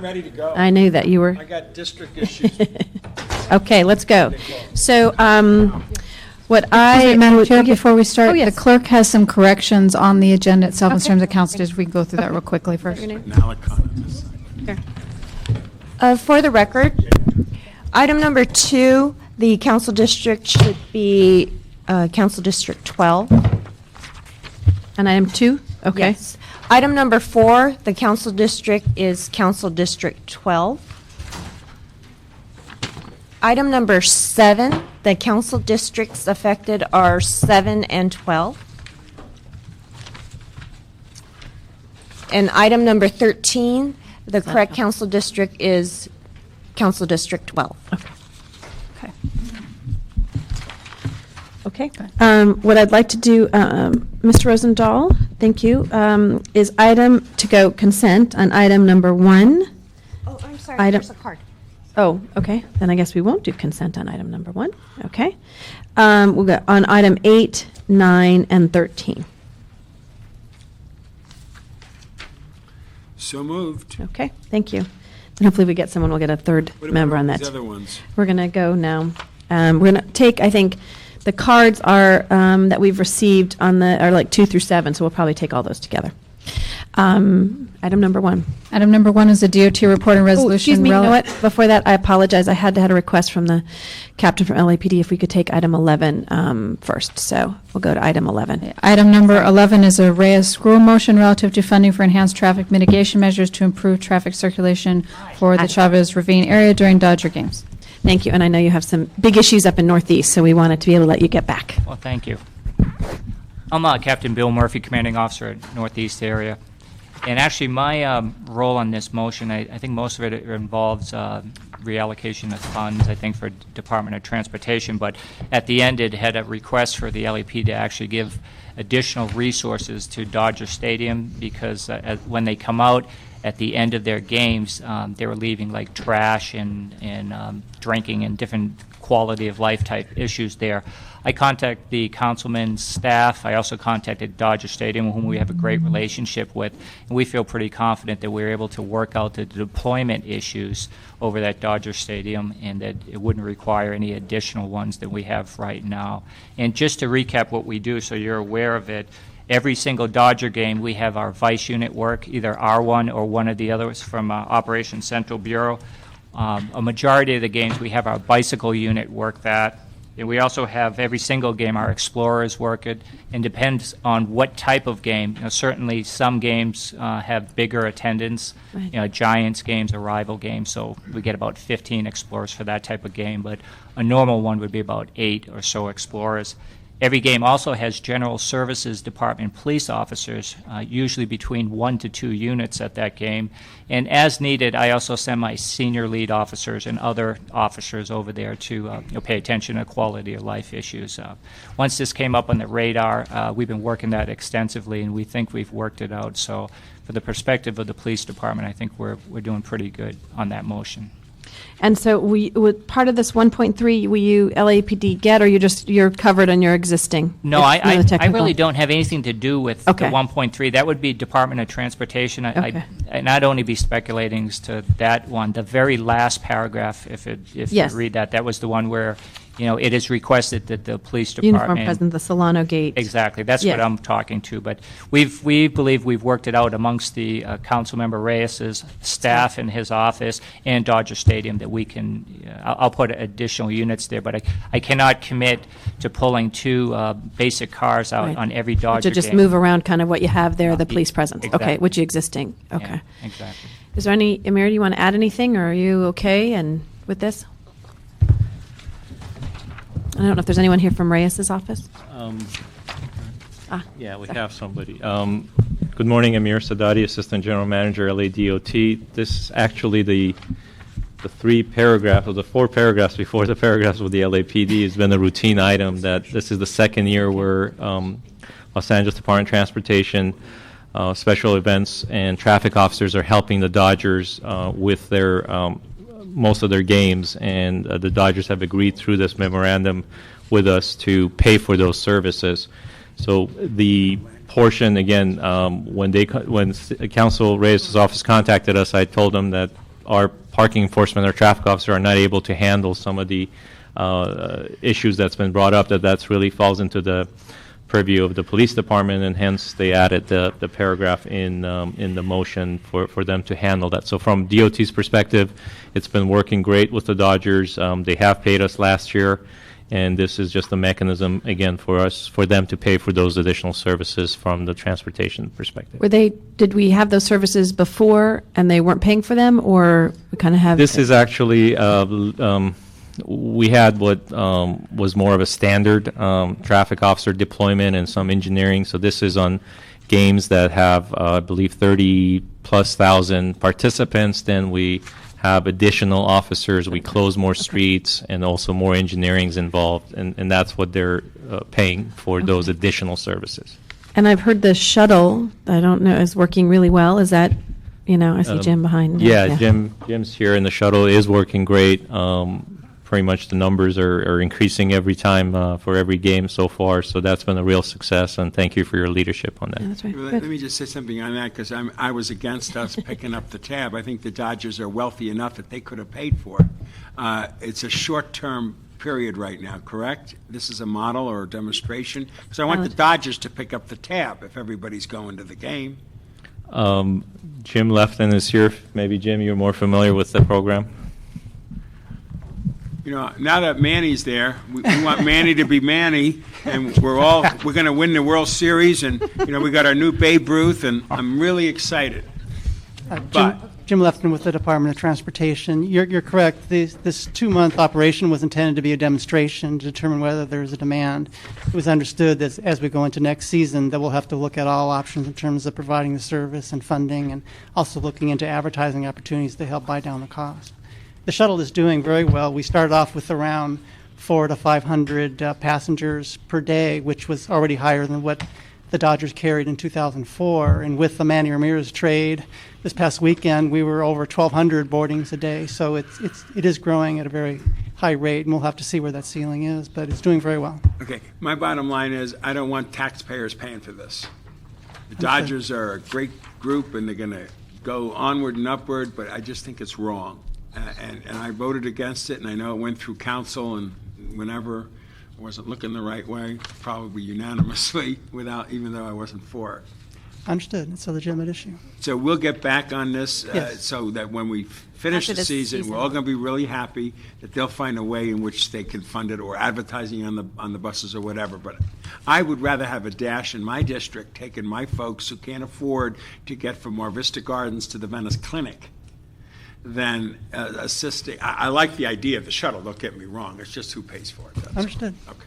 ready to go. I knew that you were. I got district issues. Okay, let's go. So, what Madam Chair, before we start, Oh, yes. the clerk has some corrections on the agenda itself in Okay. terms of council districts. We can go through that real quickly first. For the record, item number 2, the council district should be Council District 12. And item 2? Okay. Yes. Item number 4, the council district is Council District 12. Item number 7, the council districts affected are 7 and 12. And item number 13, the correct council district is Council District 12. Okay. What I'd like to do, Mr. Rosendahl, thank you, is item to go consent on item number 1. Oh, I'm sorry, Item- there's a card. Oh, okay. Then I guess we won't do consent on item number 1. Okay. We'll go on item 8, 9, and 13. So moved. Okay, thank you. And hopefully we get someone, we'll get a third What about member on all that. these other ones? We're going to go now. We're going to take, I think, the cards are, that we've received are like 2 through 7, so we'll probably take all those together. Item number 1. Item number 1 is the DOT report and Oh, resolution. excuse me, you know what? Before that, I apologize. I had a request from the captain from LAPD if we could take item 11 first. So we'll go to item 11. Item number 11 is a Reyes School motion relative to funding for enhanced traffic mitigation measures to improve traffic circulation for the Chavez Ravine area during Dodger games. Thank you. And I know you have some big issues up in Northeast, so we wanted to be able to let you get back. Well, thank you. I'm Captain Bill Murphy, Commanding Officer at Northeast Area. And actually, my role on this motion, I think most of it involves reallocation of funds, I think, for Department of Transportation. But at the end, it had a request for the LEP to actually give additional resources to Dodger Stadium because when they come out at the end of their games, they were leaving like trash and drinking and different quality of life type issues there. I contacted the councilman's staff. I also contacted Dodger Stadium, whom we have a great relationship with, and we feel pretty confident that we're able to work out the deployment issues over that Dodger Stadium and that it wouldn't require any additional ones that we have right now. And just to recap what we do so you're aware of it, every single Dodger game we have our vice unit work, either R1 or one of the others from Operations Central Bureau. A majority of the games we have our bicycle unit work that. And we also have every single game our explorers work it, and depends on what type of game. Certainly some games have bigger attendance, Right. Giants games or rival games, so we get about 15 explorers for that type of game, but a normal one would be about 8 or so explorers. Every game also has General Services Department police officers, usually between 1 to 2 units at that game. And as needed, I also send my senior lead officers and other officers over there to pay attention to quality of life issues. Once this came up on the radar, we've been working that extensively, and we think we've worked it out. So for the perspective of the police department, I think we're doing pretty good on that motion. And so would part of this 1.3, will you LAPD get, or you're covered on your existing? No, It's not a I technical- really don't have anything to do with Okay. the 1.3. That would be Department of Transportation. Okay. I'd not only be speculating as to that one. The very last paragraph, if Yes. you read that was the one where, it is requested that the police Uniform department. present, the Solano Gate. Exactly. That's Yeah. what I'm talking to. But we believe we've worked it out amongst the Councilmember Reyes's staff in his office and Dodger Stadium that we can. I'll put additional units there, but I cannot commit to pulling 2 basic cars out Right. on every Dodger To just game. move around kind of what you have there, the police presence. Okay, Exactly. which is existing. Yeah, Okay. exactly. Is there Amir, do you want to add anything, or are you okay with this? I don't know if there's anyone here from Reyes's office. Yeah, we have somebody. Good morning, Amir Sadati, Assistant General Manager, LADOT. This is actually the 3 paragraphs, or the 4 paragraphs before the paragraphs with the LAPD has been a routine item that this is the second year where Los Angeles Department of Transportation, special events, and traffic officers are helping the Dodgers with their most of their games, and the Dodgers have agreed through this memorandum with us to pay for those services. So the portion, again, when Council Reyes' office contacted us, I told them that our parking enforcement or traffic officer are not able to handle some of the issues that's been brought up, that's really falls into the purview of the police department, and hence they added the paragraph in the motion for them to handle that. So from DOT's perspective, it's been working great with the Dodgers. They have paid us last year, and this is just a mechanism, again, for them to pay for those additional services from the transportation perspective. Did we have those services before and they weren't paying for them, or we kind of have? This is actually, we had what was more of a standard traffic officer deployment and some engineering. So this is on games that have, I believe, 30+ thousand participants. Then we have additional officers. We close more streets, and also more engineering's involved, and that's what they're paying for, those additional services. And I've heard the shuttle, I don't know, is working really well. Is that, I see Jim behind. Yeah, Jim's here, and the shuttle is working great. Pretty much the numbers are increasing every time for every game so far, so that's been a real success, and thank you for your leadership on that. Yeah, that's right. Let Good. me just say something on that, because I was against us picking up the tab. I think the Dodgers are wealthy enough that they could have paid for it. It's a short-term period right now, correct? This is a model or a demonstration? Because I want the Dodgers to pick up the tab if everybody's going to the game. Jim Lefton is here. Maybe, Jim, you're more familiar with the program. Now that Manny's there, we want Manny to be Manny, and we're going to win the World Series, and we got our new Babe Ruth, and I'm really excited. Jim Lefton with the Department of Transportation. You're correct. This 2-month operation was intended to be a demonstration to determine whether there's a demand. It was understood that as we go into next season that we'll have to look at all options in terms of providing the service and funding, and also looking into advertising opportunities to help buy down the cost. The shuttle is doing very well. We started off with around 400 to 500 passengers per day, which was already higher than what the Dodgers carried in 2004. And with the Manny Ramirez trade this past weekend, we were over 1,200 boardings a day. So it is growing at a very high rate, and we'll have to see where that ceiling is, but it's doing very well. Okay, my bottom line is I don't want taxpayers paying for this. The Dodgers are a great group, and they're going to go onward and upward, but I just think it's wrong. And I voted against it, and I know it went through council, and whenever I wasn't looking the right way, probably unanimously, even though I wasn't for it. Understood. It's a legitimate issue. So we'll get back on this Yes. so that when we finish After the this season, season. we're all going to be really happy that they'll find a way in which they can fund it, or advertising on the buses or whatever. But I would rather have a dash in my district taking my folks who can't afford to get from Mar Vista Gardens to the Venice Clinic than assisting. I like the idea of the shuttle, don't get me wrong. It's just who pays for it. That's all. Understood. Okay.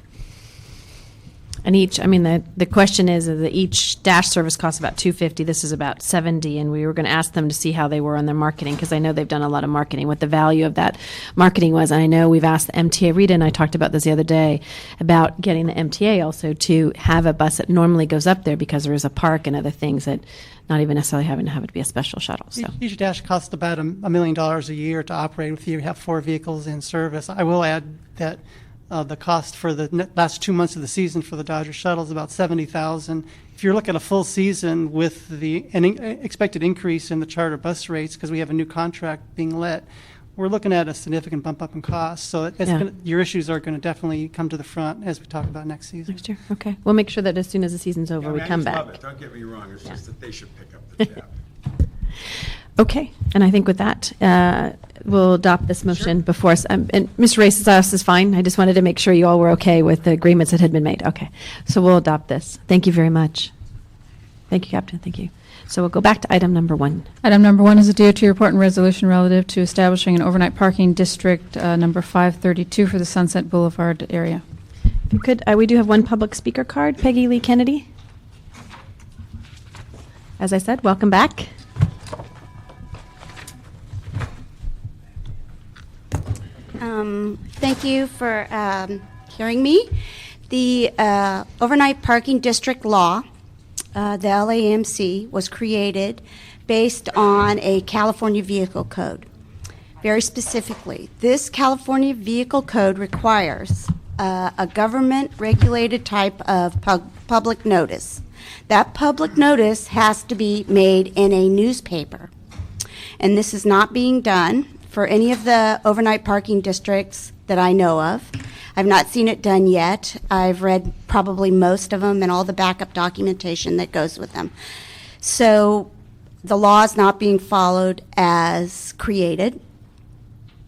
And the question is that each dash service costs about $250. This is about $70, and we were going to ask them to see how they were on their marketing, because I know they've done a lot of marketing, what the value of that marketing was. And I know we've asked the MTA, Rita and I talked about this the other day, about getting the MTA also to have a bus that normally goes up there, because there is a park and other things that not even necessarily having to have it be a special shuttle. So Each dash costs about $1 million a year to operate if you have 4 vehicles in service. I will add that the cost for the last 2 months of the season for the Dodger shuttle is about $70,000. If you're looking at a full season with the expected increase in the charter bus rates, because we have a new contract being let, we're looking at a significant bump up in costs. So your issues are going to definitely come to the front as we talk about next season. next year, okay. We'll make sure that as soon as the season's over, we I come just back. love it. Don't get me wrong. It's just that they should pick up the tab. Okay, and I think with that, we'll adopt this motion before us. And Mr. Reyes is fine. I just wanted to make sure you all were okay with the agreements that had been made. Okay, so we'll adopt this. Thank you very much. Thank you, Captain. Thank you. So we'll go back to item number 1. Item number 1 is a DOT report and resolution relative to establishing an overnight parking district, number 532, for the Sunset Boulevard area. If you could, we do have one public speaker card. Peggy Lee Kennedy. As I said, welcome back. Thank you for hearing me. The overnight parking district law, the LAMC, was created based on a California vehicle code. Very specifically, this California vehicle code requires a government-regulated type of public notice. That public notice has to be made in a newspaper. and this is not being done for any of the overnight parking districts that I know of. I've not seen it done yet. I've read probably most of them and all the backup documentation that goes with them. So the law is not being followed as created.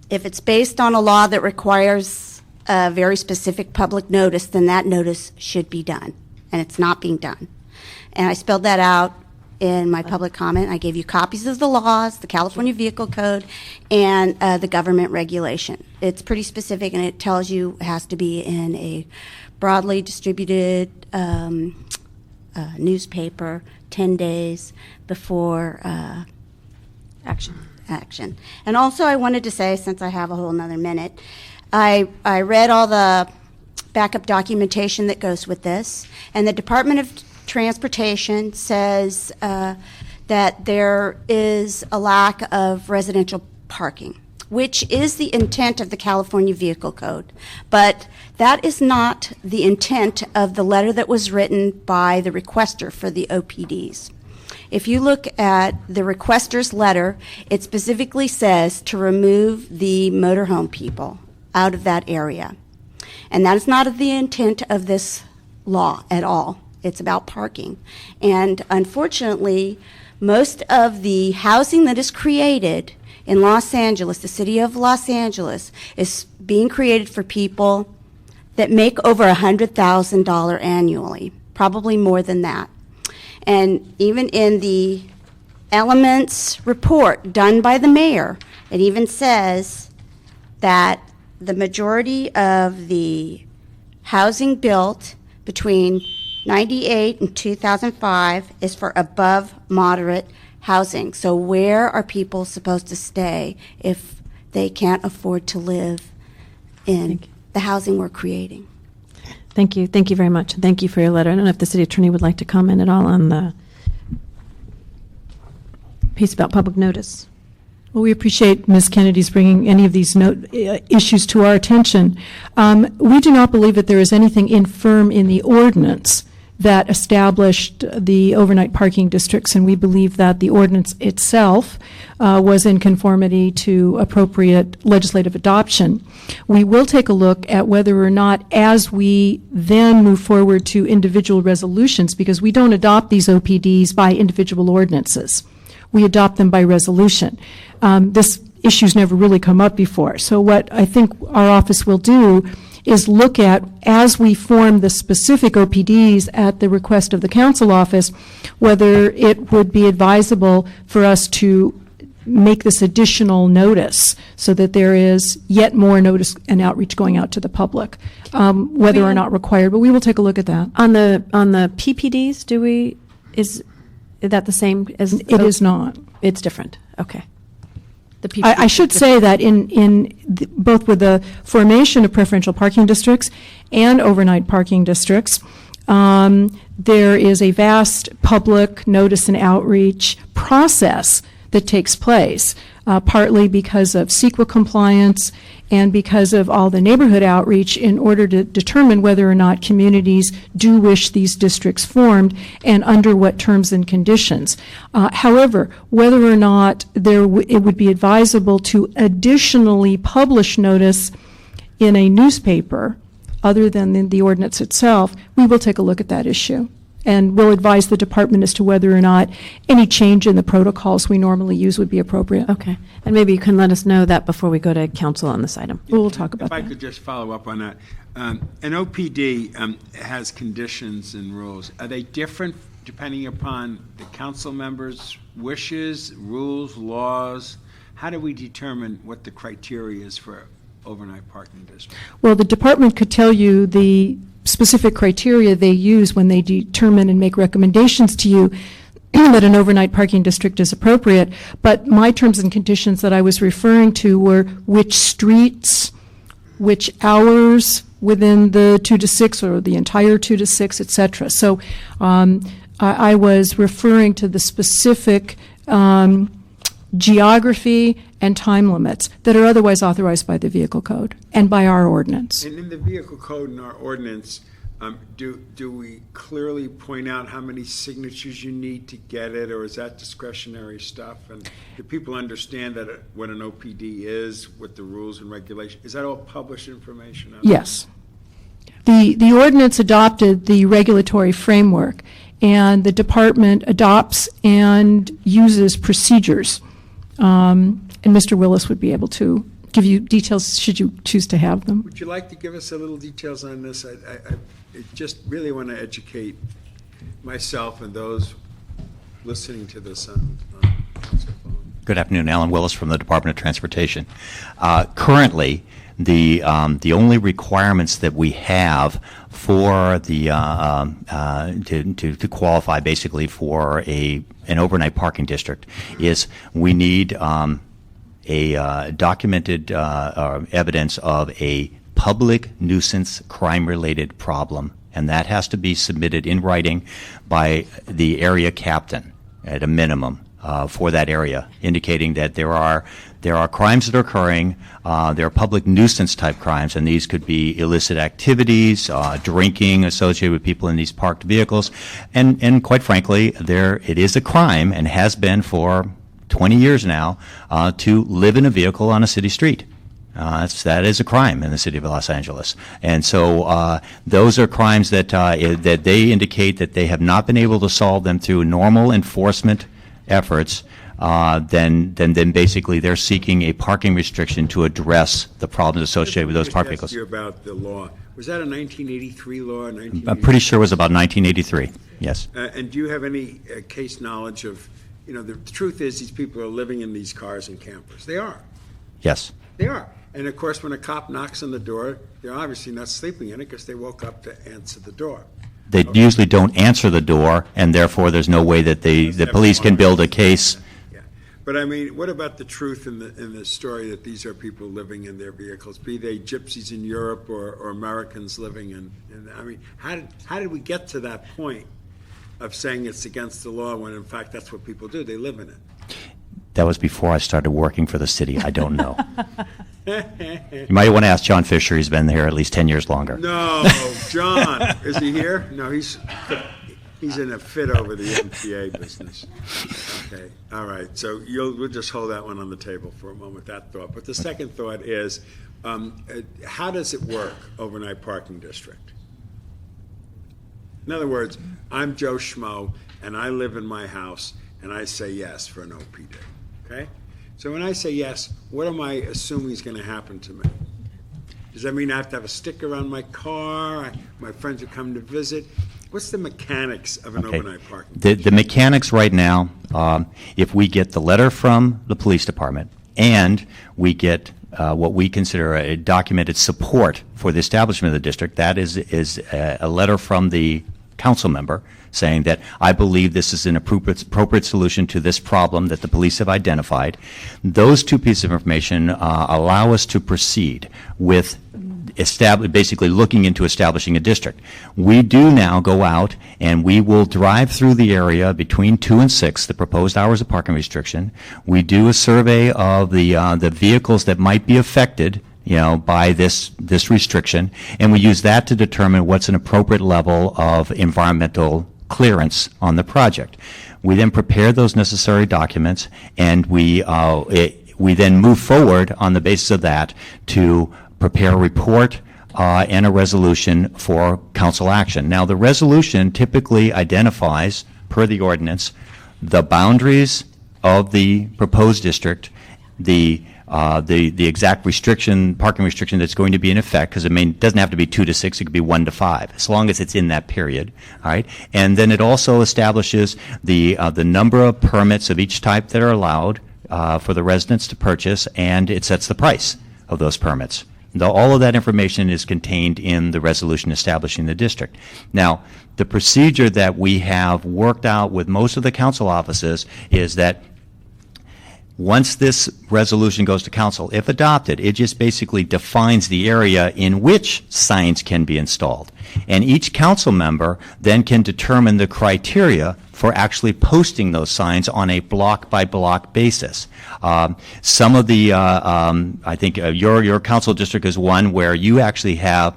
If it's based on a law that requires a very specific public notice, then that notice should be done, and it's not being done. And I spelled that out in my public comment. I gave you copies of the laws, the California Vehicle Code, and the government regulation. It's pretty specific, and it tells you it has to be in a broadly distributed newspaper 10 days before action. And also I wanted to say, since I have a whole nother minute, I read all the backup documentation that goes with this, and the Department of Transportation says that there is a lack of residential parking, which is the intent of the California Vehicle Code. But that is not the intent of the letter that was written by the requester for the OPDs. If you look at the requester's letter, it specifically says to remove the motorhome people out of that area. And that is not the intent of this law at all. It's about parking. And unfortunately, most of the housing that is created in Los Angeles, the city of Los Angeles, is being created for people that make over $100,000 annually, probably more than that. And even in the Elements report done by the mayor, it even says that the majority of the housing built between 98 and 2005 is for above moderate housing. So where are people supposed to stay if they can't afford to live in the housing we're creating? Thank you. Thank you very much. Thank you for your letter. I don't know if the city attorney would like to comment at all on the piece about public notice. Well, we appreciate Ms. Kennedy's bringing any of these issues to our attention. We do not believe that there is anything infirm in the ordinance that established the overnight parking districts, and we believe that the ordinance itself was in conformity to appropriate legislative adoption. We will take a look at whether or not, as we then move forward to individual resolutions, because we don't adopt these OPDs by individual ordinances. We adopt them by resolution. This issue's never really come up before. So what I think our office will do is look at, as we form the specific OPDs at the request of the council office, whether it would be advisable for us to make this additional notice so that there is yet more notice and outreach going out to the public, whether or not required. But we will take a look at that. On the PPDs, is that the same as? It is not. It's different. Okay. The I should say that both with the formation of preferential parking districts and overnight parking districts, there is a vast public notice and outreach process that takes place, partly because of CEQA compliance and because of all the neighborhood outreach in order to determine whether or not communities do wish these districts formed and under what terms and conditions. However, whether or not it would be advisable to additionally publish notice in a newspaper other than the ordinance itself, we will take a look at that issue. And we'll advise the department as to whether or not any change in the protocols we normally use would be appropriate. Okay. And maybe you can let us know that before we go to council on this item. We'll talk about If I that. could just follow up on that. An OPD has conditions and rules. Are they different depending upon the council members' wishes, rules, laws? How do we determine what the criteria is for overnight parking district? Well, the department could tell you the specific criteria they use when they determine and make recommendations to you that an overnight parking district is appropriate. But my terms and conditions that I was referring to were which streets, which hours within the 2 to 6 or the entire 2 to 6, et cetera. So I was referring to the specific geography and time limits that are otherwise authorized by the vehicle code and by our ordinance. And in the vehicle code and our ordinance, Do we clearly point out how many signatures you need to get it, or is that discretionary stuff? And do people understand that what an OPD is, what the rules and regulations, is that all published information? Yes. The ordinance adopted the regulatory framework, and the department adopts and uses procedures. And Mr. Willis would be able to give you details should you choose to have them. Would you like to give us a little details on this? I just really want to educate myself and those listening to this on council phone. Good afternoon, Alan Willis from the Department of Transportation. Currently, the only requirements that we have for the to qualify basically for an overnight parking district is we need a documented evidence of a public nuisance crime-related problem, and that has to be submitted in writing by the area captain at a minimum for that area, indicating that there are crimes that are occurring. There are public nuisance type crimes, and these could be illicit activities, drinking associated with people in these parked vehicles, and quite frankly, it is a crime and has been for 20 years now to live in a vehicle on a city street. That is a crime in the city of Los Angeles, and so those are crimes that they indicate that they have not been able to solve them through normal enforcement efforts. Then basically they're seeking a parking restriction to address the problems associated with those parked vehicles. You about the law. Was that a 1983 law? I'm pretty sure it was about 1983. Yes. And do you have any case knowledge of? The truth is these people are living in these cars and campers. They are. Yes. They are. And of course, when a cop knocks on the door, they're obviously not sleeping in it because they woke up to answer the door. They usually don't answer the door, and therefore there's no way that the police can build a case. Yeah. But I mean, what about the truth in the story that these are people living in their vehicles, be they gypsies in Europe or Americans living in I mean, how did we get to that point of saying it's against the law when in fact that's what people do? They live in it. That was before I started working for the city. I don't know. You might want to ask John Fisher. He's been here at least 10 years longer. No, John. Is he here? No, he's in a fit over the MTA business. Okay, all right. So we'll just hold that one on the table for a moment, that thought. But the second thought is, how does it work, overnight parking district? In other words, I'm Joe Schmo, and I live in my house, and I say yes for an OPD, okay? So when I say yes, what am I assuming is going to happen to me? Does that mean I have to have a sticker on my car? My friends will come to visit? What's the mechanics of an overnight parking? The mechanics right now, if we get the letter from the police department and we get what we consider a documented support for the establishment of the district, that is a letter from the council member saying that I believe this is an appropriate solution to this problem that the police have identified. Those two pieces of information allow us to proceed with basically looking into establishing a district. We do now go out and we will drive through the area between 2 and 6, the proposed hours of parking restriction. We do a survey of the vehicles that might be affected by this restriction, and we use that to determine what's an appropriate level of environmental clearance on the project. We then prepare those necessary documents, and we then move forward on the basis of that to prepare a report and a resolution for council action. Now, the resolution typically identifies, per the ordinance, the boundaries of the proposed district, the exact parking restriction that's going to be in effect, because it doesn't have to be 2 to 6, it could be 1 to 5, as long as it's in that period. All right, and then it also establishes the number of permits of each type that are allowed for the residents to purchase, and it sets the price of those permits. All of that information is contained in the resolution establishing the district. Now, the procedure that we have worked out with most of the council offices is that once this resolution goes to council, if adopted, it just basically defines the area in which signs can be installed. And each council member then can determine the criteria for actually posting those signs on a block-by-block basis. Some of the, I think your council district is one where you actually have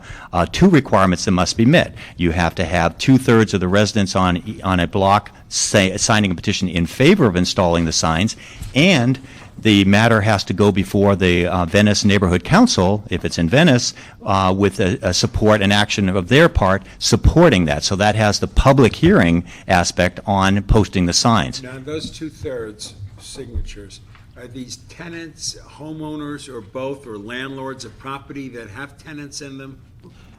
two requirements that must be met. You have to have 2/3 of the residents on a block signing a petition in favor of installing the signs, and the matter has to go before the Venice Neighborhood Council, if it's in Venice, with a support and action of their part supporting that. So that has the public hearing aspect on posting the signs. Now, those 2/3 signatures, are these tenants, homeowners, or both, or landlords of property that have tenants in them?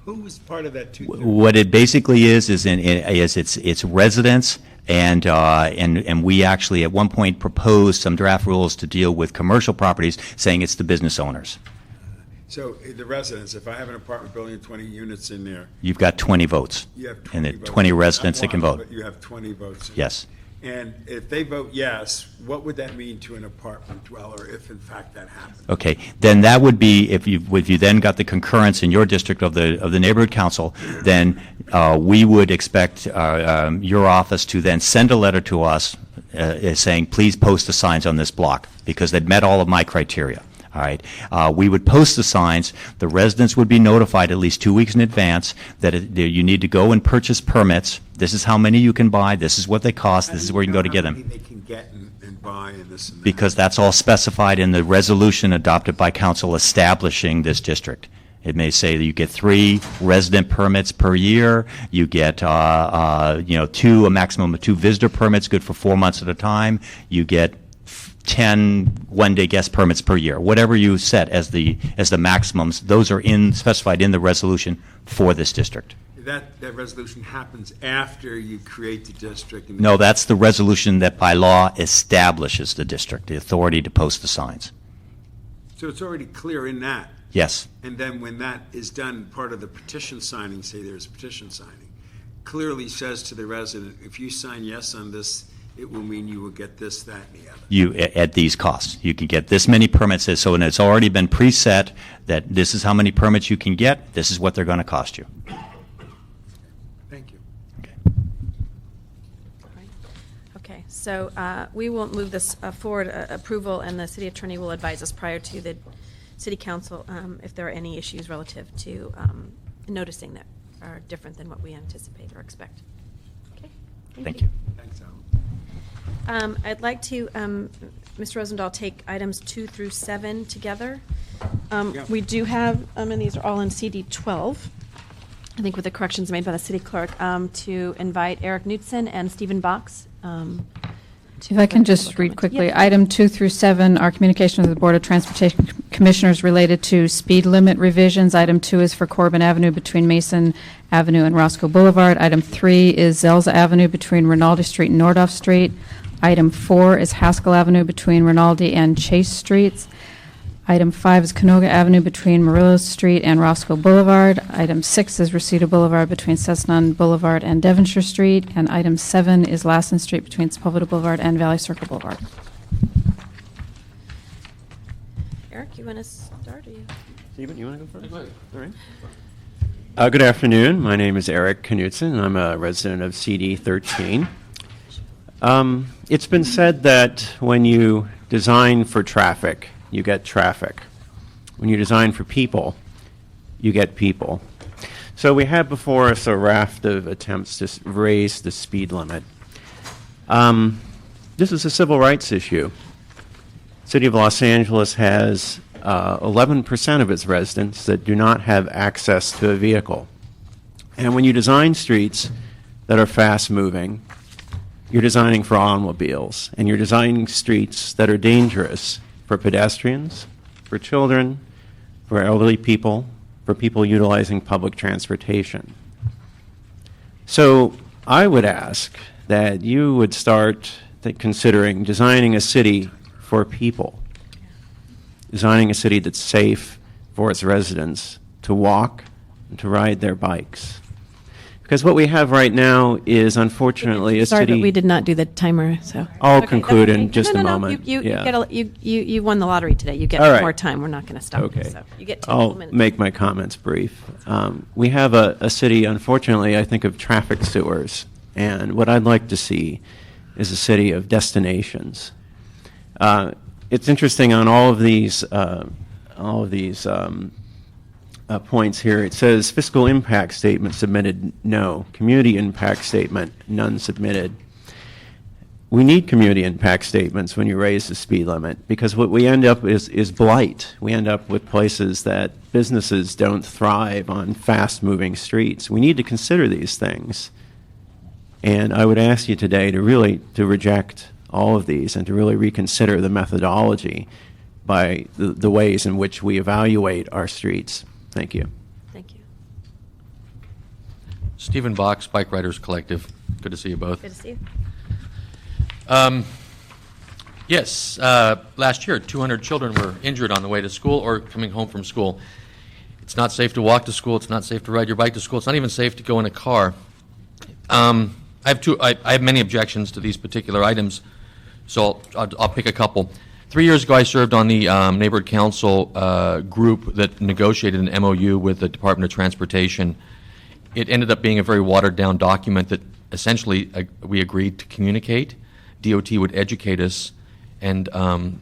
Who is part of that 2/3? What it basically is it's residents. And we actually at one point proposed some draft rules to deal with commercial properties, saying it's the business owners. So the residents, if I have an apartment building with 20 units in there, You've got 20 votes. you have And 20 the votes. 20 residents that Not can one, vote. But you have 20 votes. Yes. And if they vote yes, what would that mean to an apartment dweller if in fact that happened? Okay, then that would be, if you then got the concurrence in your district of the neighborhood council, then we would expect your office to then send a letter to us saying, please post the signs on this block, because they've met all of my criteria. All right. We would post the signs. The residents would be notified at least 2 weeks in advance that you need to go and purchase permits. This is how many you can buy. This is what they cost. This is where you can go to get How them. many they can get and buy and this and that? Because that's all specified in the resolution adopted by council establishing this district. It may say that you get 3 resident permits per year. You get, a maximum of 2 visitor permits, good for 4 months at a time. You get 10 one-day guest permits per year. Whatever you set as the maximums, those are specified in the resolution for this district. That resolution happens after you create the district? And No, that's the resolution that by law establishes the district, the authority to post the signs. So it's already clear in that. Yes. And then when that is done, part of the petition signing, say there's a petition signing, clearly says to the resident, if you sign yes on this, it will mean you will get this, that, and the other. At these costs. You can get this many permits, and it's already been preset that this is how many permits you can get, this is what they're going to cost you. Thank you. Okay, so we will move this forward, approval, and the city attorney will advise us prior to the city council if there are any issues relative to noticing that are different than what we anticipate or expect. Okay, Thank you. Thanks, Alan. I'd like to, Mr. Rosendahl, take items 2 through 7 together. We do have, and these are all in CD 12, I think with the corrections made by the city clerk, to invite Eric Knutson and Stephen Box. If I can just read quickly, Yeah. item 2 through 7 are communication with the Board of Transportation Commissioners related to speed limit revisions. Item 2 is for Corbin Avenue between Mason Avenue and Roscoe Boulevard. Item 3 is Zelza Avenue between Rinaldi Street and Nordhoff Street. Item 4 is Haskell Avenue between Rinaldi and Chase Streets. Item 5 is Canoga Avenue between Murillo Street and Roscoe Boulevard. Item 6 is Reseda Boulevard between Cessnon Boulevard and Devonshire Street. And item 7 is Lassen Street between Sepulveda Boulevard and Valley Circle Boulevard. Eric, you want to start? Or you? Stephen, you want to go first? All right. Good afternoon. My name is Eric Knutson, and I'm a resident of CD 13. It's been said that when you design for traffic, you get traffic. When you design for people, you get people. So we have before us a raft of attempts to raise the speed limit. This is a civil rights issue. City of Los Angeles has 11% of its residents that do not have access to a vehicle. And when you design streets that are fast-moving, you're designing for automobiles, and you're designing streets that are dangerous for pedestrians, for children, for elderly people, for people utilizing public transportation. So I would ask that you would start considering designing a city for people, designing a city that's safe for its residents to walk and to ride their bikes. Because what we have right now is, unfortunately, a Sorry, city... but we did not do the timer, so. I'll Okay, conclude that's in okay. just No, a no, no, moment. You Yeah. get you won the lottery today. You get All right. more time. We're not going to stop. Okay. So you get 2 I'll minutes. make my comments brief. We have a city, unfortunately, I think of traffic sewers. And what I'd like to see is a city of destinations. It's interesting on all of these points here. It says fiscal impact statement submitted, no. Community impact statement, none submitted. We need community impact statements when you raise the speed limit, because what we end up is blight. We end up with places that businesses don't thrive on fast-moving streets. We need to consider these things. And I would ask you today to reject all of these and to really reconsider the methodology by the ways in which we evaluate our streets. Thank you. Thank you. Stephen Box, Bike Riders Collective. Good to see you both. Good to see you. Yes, last year 200 children were injured on the way to school or coming home from school. It's not safe to walk to school. It's not safe to ride your bike to school. It's not even safe to go in a car. I have many objections to these particular items, so I'll pick a couple. 3 years ago, I served on the neighborhood council group that negotiated an MOU with the Department of Transportation. It ended up being a very watered-down document that essentially we agreed to communicate. DOT would educate us, and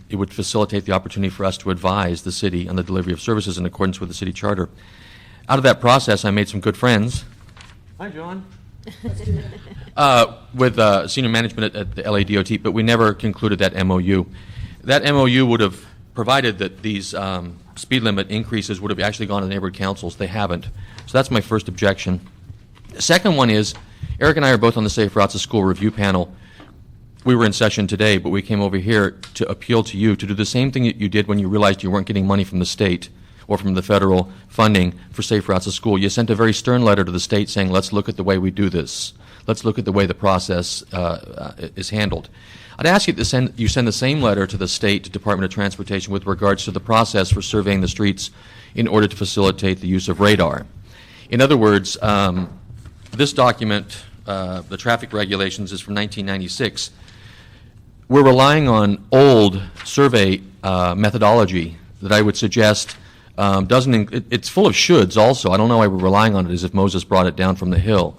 it would facilitate the opportunity for us to advise the city on the delivery of services in accordance with the city charter. Out of that process, I made some good friends. Hi, John. With senior management at the LA DOT, but we never concluded that MOU. That MOU would have provided that these speed limit increases would have actually gone to the neighborhood councils. They haven't. So that's my first objection. The second one is, Eric and I are both on the Safe Routes to School review panel. We were in session today, but we came over here to appeal to you to do the same thing that you did when you realized you weren't getting money from the state or from the federal funding for Safe Routes to School. You sent a very stern letter to the state saying, let's look at the way we do this. Let's look at the way the process is handled. I'd ask you to send the same letter to the state Department of Transportation with regards to the process for surveying the streets in order to facilitate the use of radar. In other words, this document, the traffic regulations, is from 1996. We're relying on old survey methodology that I would suggest it's full of shoulds also. I don't know why we're relying on it as if Moses brought it down from the hill.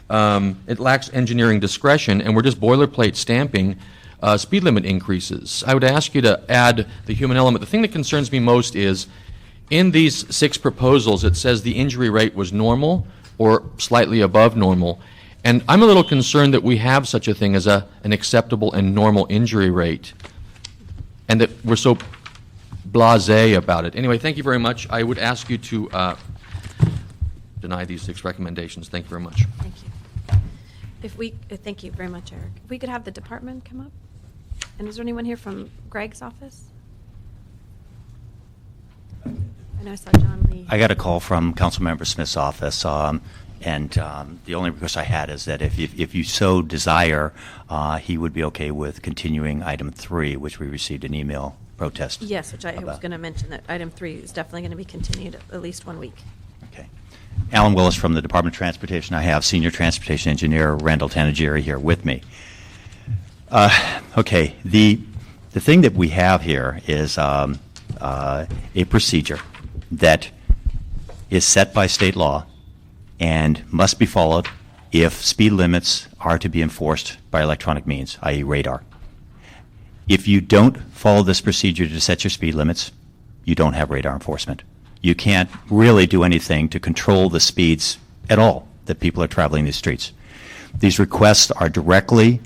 It lacks engineering discretion, and we're just boilerplate stamping speed limit increases. I would ask you to add the human element. The thing that concerns me most is in these 6 proposals, it says the injury rate was normal or slightly above normal. And I'm a little concerned that we have such a thing as an acceptable and normal injury rate, and that we're so blasé about it. Anyway, thank you very much. I would ask you to deny these 6 recommendations. Thank you very much. Thank you. Thank you very much, Eric. If we could have the department come up. And is there anyone here from Greg's office? I know I saw John Lee. I got a call from Councilmember Smith's office, and the only request I had is that if you so desire, he would be okay with continuing item 3, which we received an email protest. Yes, which I was about. going to mention that item 3 is definitely going to be continued at least 1 week. Okay. Alan Willis from the Department of Transportation. I have Senior Transportation Engineer Randall Tanagiri here with me. Okay, the thing that we have here is a procedure that is set by state law and must be followed if speed limits are to be enforced by electronic means, i.e. radar. If you don't follow this procedure to set your speed limits, you don't have radar enforcement. You can't really do anything to control the speeds at all that people are traveling these streets. These requests are directly...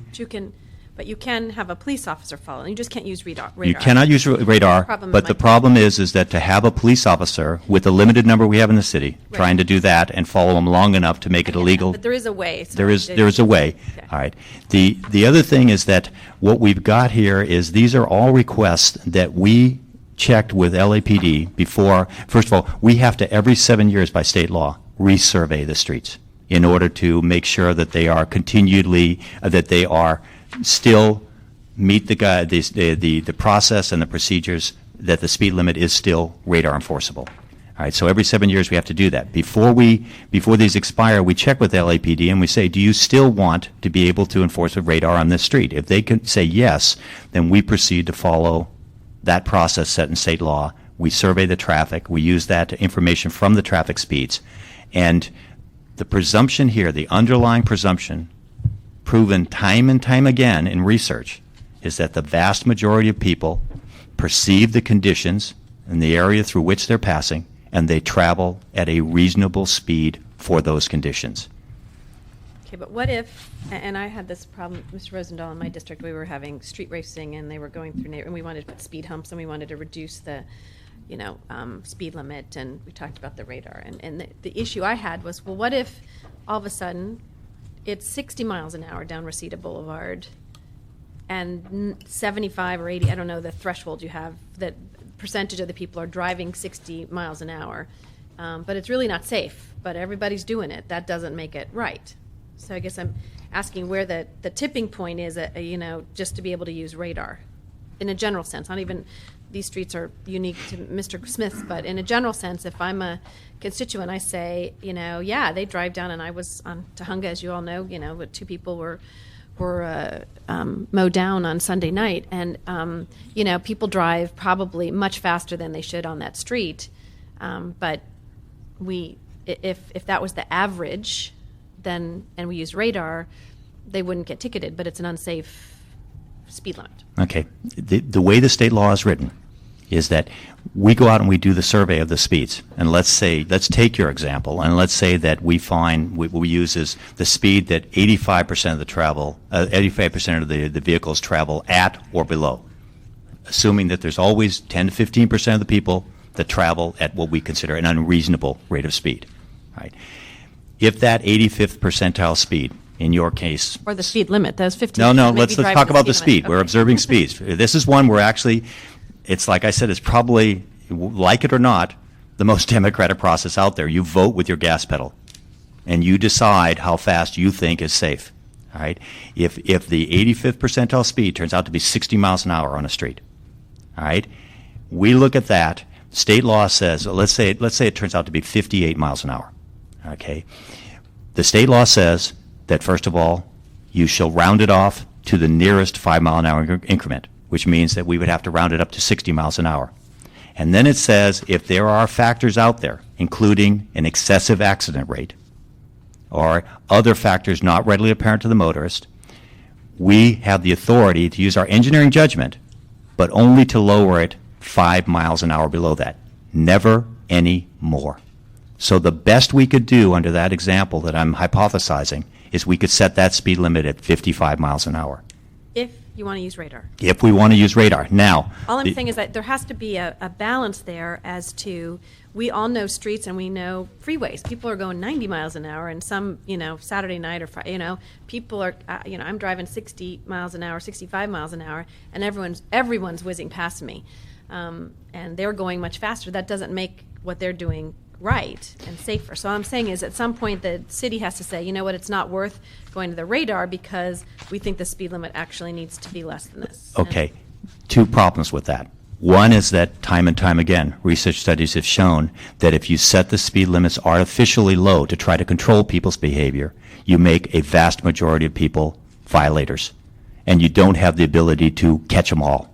But you can have a police officer follow. You just can't use radar. You cannot use radar, but the problem is that to have a police officer with the limited number we have in the city, trying to do that and follow them long enough to make it illegal. But there is a way. There is a way. Okay. All right. The other thing is that what we've got here is these are all requests that we checked with LAPD before. First of all, we have to every 7 years by state law resurvey the streets in order to make sure that they are still meet the process and the procedures that the speed limit is still radar enforceable. All right, so every 7 years we have to do that. Before these expire, we check with LAPD and we say, do you still want to be able to enforce with radar on this street? If they can say yes, then we proceed to follow that process set in state law. We survey the traffic. We use that information from the traffic speeds. And the presumption here, the underlying presumption proven time and time again in research is that the vast majority of people perceive the conditions in the area through which they're passing, and they travel at a reasonable speed for those conditions. Okay, but what if, and I had this problem, Mr. Rosendahl, in my district, we were having street racing, and they were going through, and we wanted to put speed humps, and we wanted to reduce the, speed limit, and we talked about the radar. And the issue I had was, well, what if all of a sudden it's 60 miles an hour down Reseda Boulevard, and 75 or 80, I don't know the threshold you have, that percentage of the people are driving 60 miles an hour, but it's really not safe, but everybody's doing it. That doesn't make it right. So I guess I'm asking where the tipping point is, just to be able to use radar in a general sense. Not even these streets are unique to Mr. Smith's, but in a general sense, if I'm a constituent, I say, yeah, they drive down, and I was on Tahunga, as you all know, but 2 people were mowed down on Sunday night, and people drive probably much faster than they should on that street, but if that was the average, then and we use radar, they wouldn't get ticketed, but it's an unsafe speed limit. Okay. The way the state law is written is that we go out and we do the survey of the speeds. And let's take your example, and let's say that we find what we use is the speed that 85% of the travel, 85% of the vehicles travel at or below, assuming that there's always 10 to 15% of the people that travel at what we consider an unreasonable rate of speed. Right? If that 85th percentile speed, in your case, or the speed limit, those 15. No, let's talk about the speed. We're observing speeds. This is one where actually, it's like I said, it's probably, like it or not, the most democratic process out there. You vote with your gas pedal, and you decide how fast you think is safe. All right. If the 85th percentile speed turns out to be 60 miles an hour on a street, all right, we look at that. State law says, let's say it turns out to be 58 miles an hour. Okay. The state law says that, first of all, you shall round it off to the nearest 5 mile an hour increment, which means that we would have to round it up to 60 miles an hour. And then it says if there are factors out there, including an excessive accident rate or other factors not readily apparent to the motorist, we have the authority to use our engineering judgment, but only to lower it 5 miles an hour below that. Never any more. So the best we could do under that example that I'm hypothesizing is we could set that speed limit at 55 miles an hour. If you want to use radar. If we want to use radar. Now, all I'm saying is that there has to be a balance there as to, we all know streets and we know freeways. People are going 90 miles an hour, and some, Saturday night or Friday, people are, I'm driving 60 miles an hour, 65 miles an hour, and everyone's whizzing past me. And they're going much faster. That doesn't make what they're doing right and safer. So all I'm saying is at some point the city has to say, you know what, it's not worth going to the radar because we think the speed limit actually needs to be less than this. Okay. 2 problems with that. One is that time and time again, research studies have shown that if you set the speed limits artificially low to try to control people's behavior, you make a vast majority of people violators, and you don't have the ability to catch them all.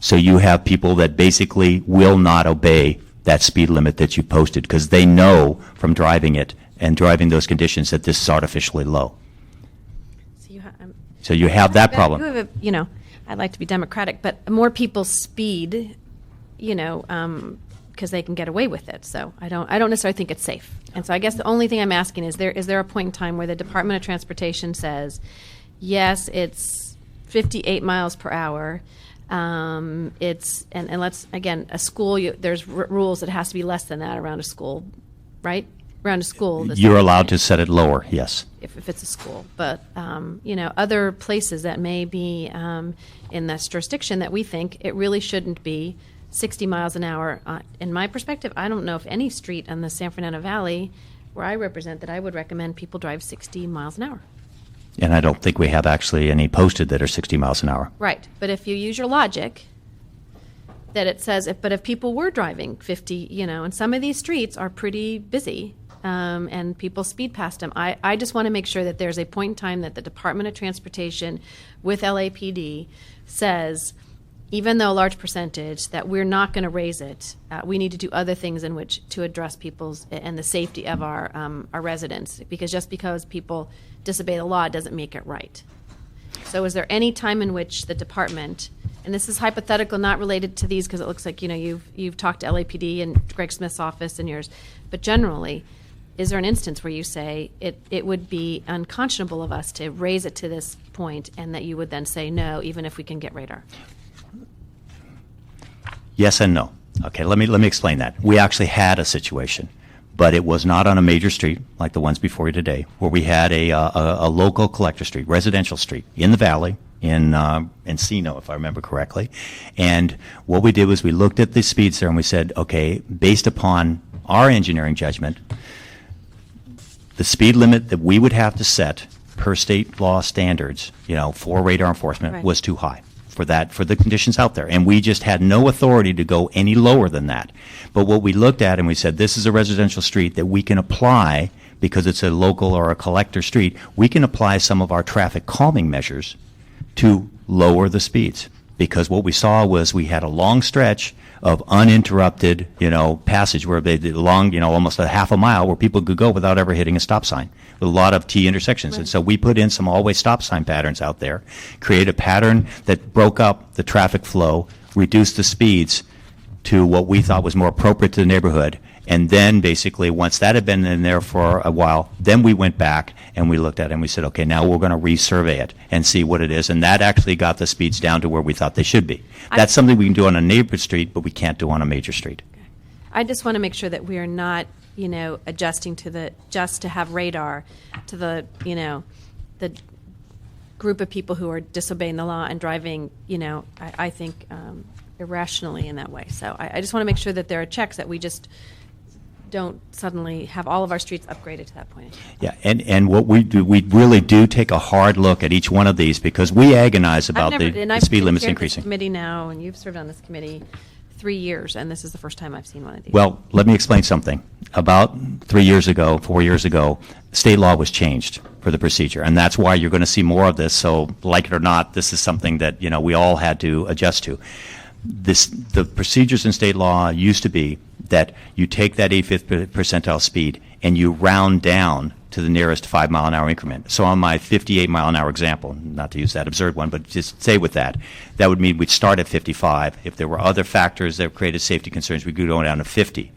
So you have people that basically will not obey that speed limit that you posted because they know from driving it and driving those conditions that this is artificially low. So you have that problem. I'd like to be democratic, but more people speed, because they can get away with it. So I don't necessarily think it's safe. And so I guess the only thing I'm asking is there a point in time where the Department of Transportation says, yes, it's 58 miles per hour. It's and let's again, a school. There's rules that it has to be less than that around a school, right? Around a school, you're allowed to set it lower. Yes, if it's a school. But other places that may be in this jurisdiction that we think it really shouldn't be 60 miles an hour. In my perspective, I don't know if any street in the San Fernando Valley, where I represent, that I would recommend people drive 60 miles an hour. And I don't think we have actually any posted that are 60 miles an hour. Right. But if you use your logic, that it says, if people were driving 50, and some of these streets are pretty busy, and people speed past them, I just want to make sure that there's a point in time that the Department of Transportation with LAPD says, even though a large percentage, that we're not going to raise it. We need to do other things in which to address people's and the safety of our residents, because just because people disobey the law doesn't make it right. So is there any time in which the department, and this is hypothetical, not related to these, because it looks like, you've talked to LAPD and Greg Smith's office and yours, but generally, is there an instance where you say it would be unconscionable of us to raise it to this point, and that you would then say no, even if we can get radar? Yes and no. Okay, let me explain that. We actually had a situation, but it was not on a major street like the ones before you today, where we had a local collector street, residential street in the valley, in Encino, if I remember correctly. And what we did was we looked at the speeds there and we said, okay, based upon our engineering judgment, the speed limit that we would have to set per state law standards, for radar enforcement Right. was too high for the conditions out there. And we just had no authority to go any lower than that. But what we looked at and we said, this is a residential street that we can apply, because it's a local or a collector street, we can apply some of our traffic calming measures to lower the speeds. Because what we saw was we had a long stretch of uninterrupted, passage where they did long, almost a half a mile where people could go without ever hitting a stop sign, with a lot of T intersections. And so we put in some always stop sign patterns out there, create a pattern that broke up the traffic flow, reduced the speeds to what we thought was more appropriate to the neighborhood. And then basically, once that had been in there for a while, then we went back and we looked at it and we said, okay, now we're going to resurvey it and see what it is. And that actually got the speeds down to where we thought they should be. That's something we can do on a neighborhood street, but we can't do on a major street. I just want to make sure that we are not, adjusting to just to have radar to the, the group of people who are disobeying the law and driving, I think irrationally in that way. So I just want to make sure that there are checks, that we just don't suddenly have all of our streets upgraded to that point. Yeah, and what we do, we really do take a hard look at each one of these, because we agonize about the speed limits increasing. I've been committee now, and you've served on this committee 3 years, and this is the first time I've seen one of these. Well, let me explain something. About 4 years ago, state law was changed for the procedure, and that's why you're going to see more of this. So, like it or not, this is something that we all had to adjust to. The procedures in state law used to be that you take that 85th percentile speed and you round down to the nearest 5 mile an hour increment. So on my 58 mile an hour example, not to use that absurd one, but just say with that would mean we'd start at 55. If there were other factors that created safety concerns, we could go down to 50.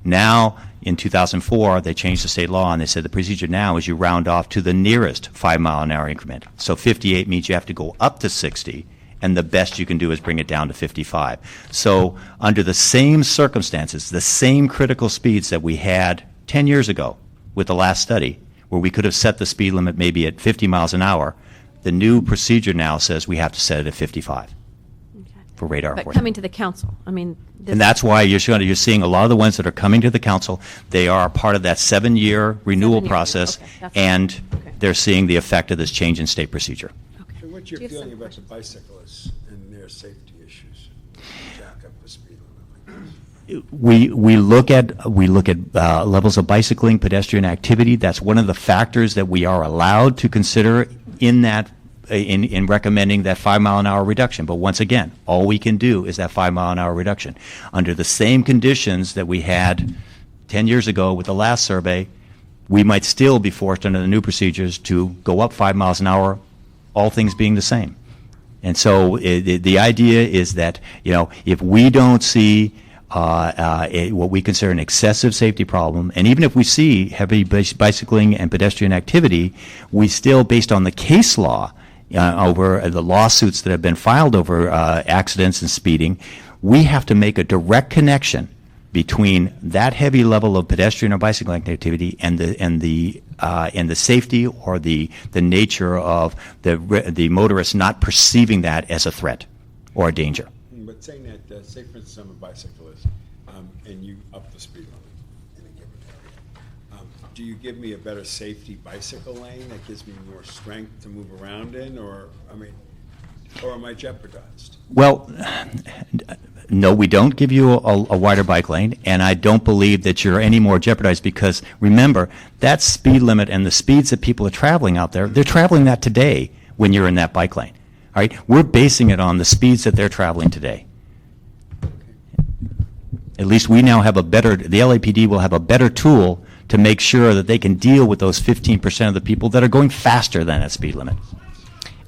Now, in 2004, they changed the state law and they said the procedure now is you round off to the nearest 5 mile an hour increment. So 58 means you have to go up to 60. And the best you can do is bring it down to 55. So under the same circumstances, the same critical speeds that we had 10 years ago with the last study, where we could have set the speed limit maybe at 50 miles an hour, the new procedure now says we have to set it at 55 for radar But enforcement. coming to the council, and that's why you're seeing a lot of the ones that are coming to the council. They are part of that 7-year renewal 7 year, process, okay, that's and okay. they're seeing the effect of this change in state procedure. So what's your Do you have feeling some about the bicyclists and their safety issues? Jack up the speed limit like this. We look at levels of bicycling, pedestrian activity. That's one of the factors that we are allowed to consider in that in recommending that 5 mile an hour reduction. But once again, all we can do is that 5 mile an hour reduction under the same conditions that we had 10 years ago with the last survey. We might still be forced under the new procedures to go up 5 miles an hour, all things being the same. And so the idea is that, if we don't see what we consider an excessive safety problem, and even if we see heavy bicycling and pedestrian activity, we still, based on the case law, over the lawsuits that have been filed over accidents and speeding, we have to make a direct connection between that heavy level of pedestrian or bicycling activity and the safety or the nature of the motorist not perceiving that as a threat or a danger. But saying that, say for instance I'm a bicyclist, and you up the speed limit in a given area, do you give me a better safety bicycle lane that gives me more strength to move around in, or am I jeopardized? Well, no, we don't give you a wider bike lane, and I don't believe that you're any more jeopardized, because remember, that speed limit and the speeds that people are traveling out there, they're traveling that today when you're in that bike lane. All right? We're basing it on the speeds that they're traveling today. At least we now have the LAPD will have a better tool to make sure that they can deal with those 15% of the people that are going faster than that speed limit.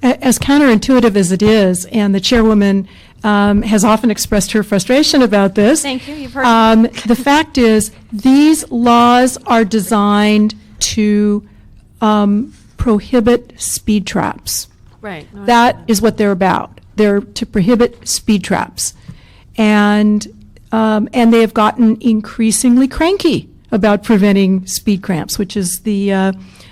as counterintuitive as it is, and the chairwoman has often expressed her frustration about this. Thank you. You've heard. The fact is, these laws are designed to prohibit speed traps. Right. No, I That understand. is what they're about. They're to prohibit speed traps, and they have gotten increasingly cranky about preventing speed cramps, which is the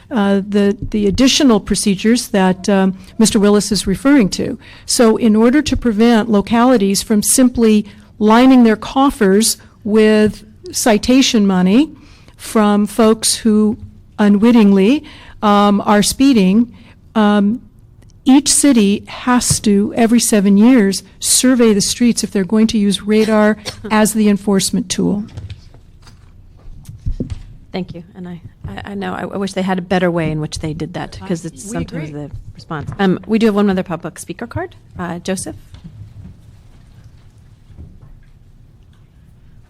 additional procedures that Mr. Willis is referring to. So, in order to prevent localities from simply lining their coffers with citation money from folks who unwittingly are speeding, each city has to, every 7 years, survey the streets if they're going to use radar as the enforcement tool. Thank you. And I know, I wish they had a better way in which they did that, because it's We sometimes agree. the response. We do have one other public speaker card. Joseph?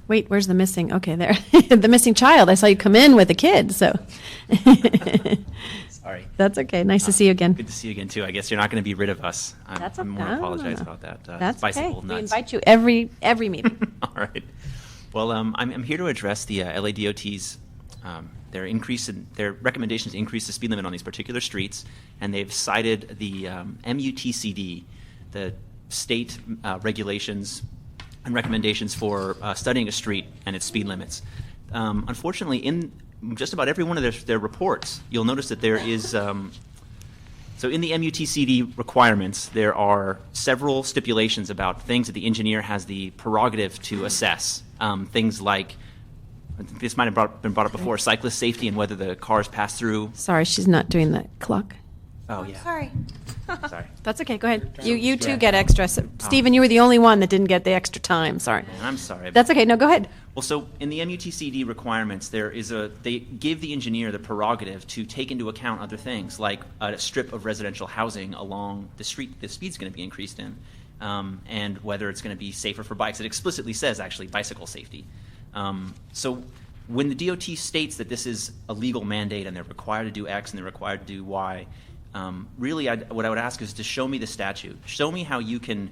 Wait, where's the missing? Okay, there. The missing child. I saw you come in with a kid, so. Sorry. That's okay. Nice to see you again. Good to see you again, too. I guess you're not going to be rid of us. I That's want okay. to apologize No. about that. That's bicycle okay. nuts. We invite you every meeting. All right. Well, I'm here to address the LADOT's their recommendations to increase the speed limit on these particular streets, and they've cited the MUTCD, the state regulations and recommendations for studying a street and its speed limits. Unfortunately, in just about every one of their reports, you'll notice that there is. So in the MUTCD requirements, there are several stipulations about things that the engineer has the prerogative to assess. Things like, this might have been brought up before, cyclist safety and whether the cars pass through. Sorry, she's not doing the clock. Oh, yeah. Sorry. Sorry. That's okay. Go ahead. You too get extra. Stephen, you were the only one that didn't get the extra time. Sorry. I'm sorry. That's okay. No, go ahead. Well, so in the MUTCD requirements, they give the engineer the prerogative to take into account other things, like a strip of residential housing along the street the speed's going to be increased in, and whether it's going to be safer for bikes. It explicitly says, actually, bicycle safety. So when the DOT states that this is a legal mandate and they're required to do X and they're required to do Y, really what I would ask is to show me the statute. Show me how you can,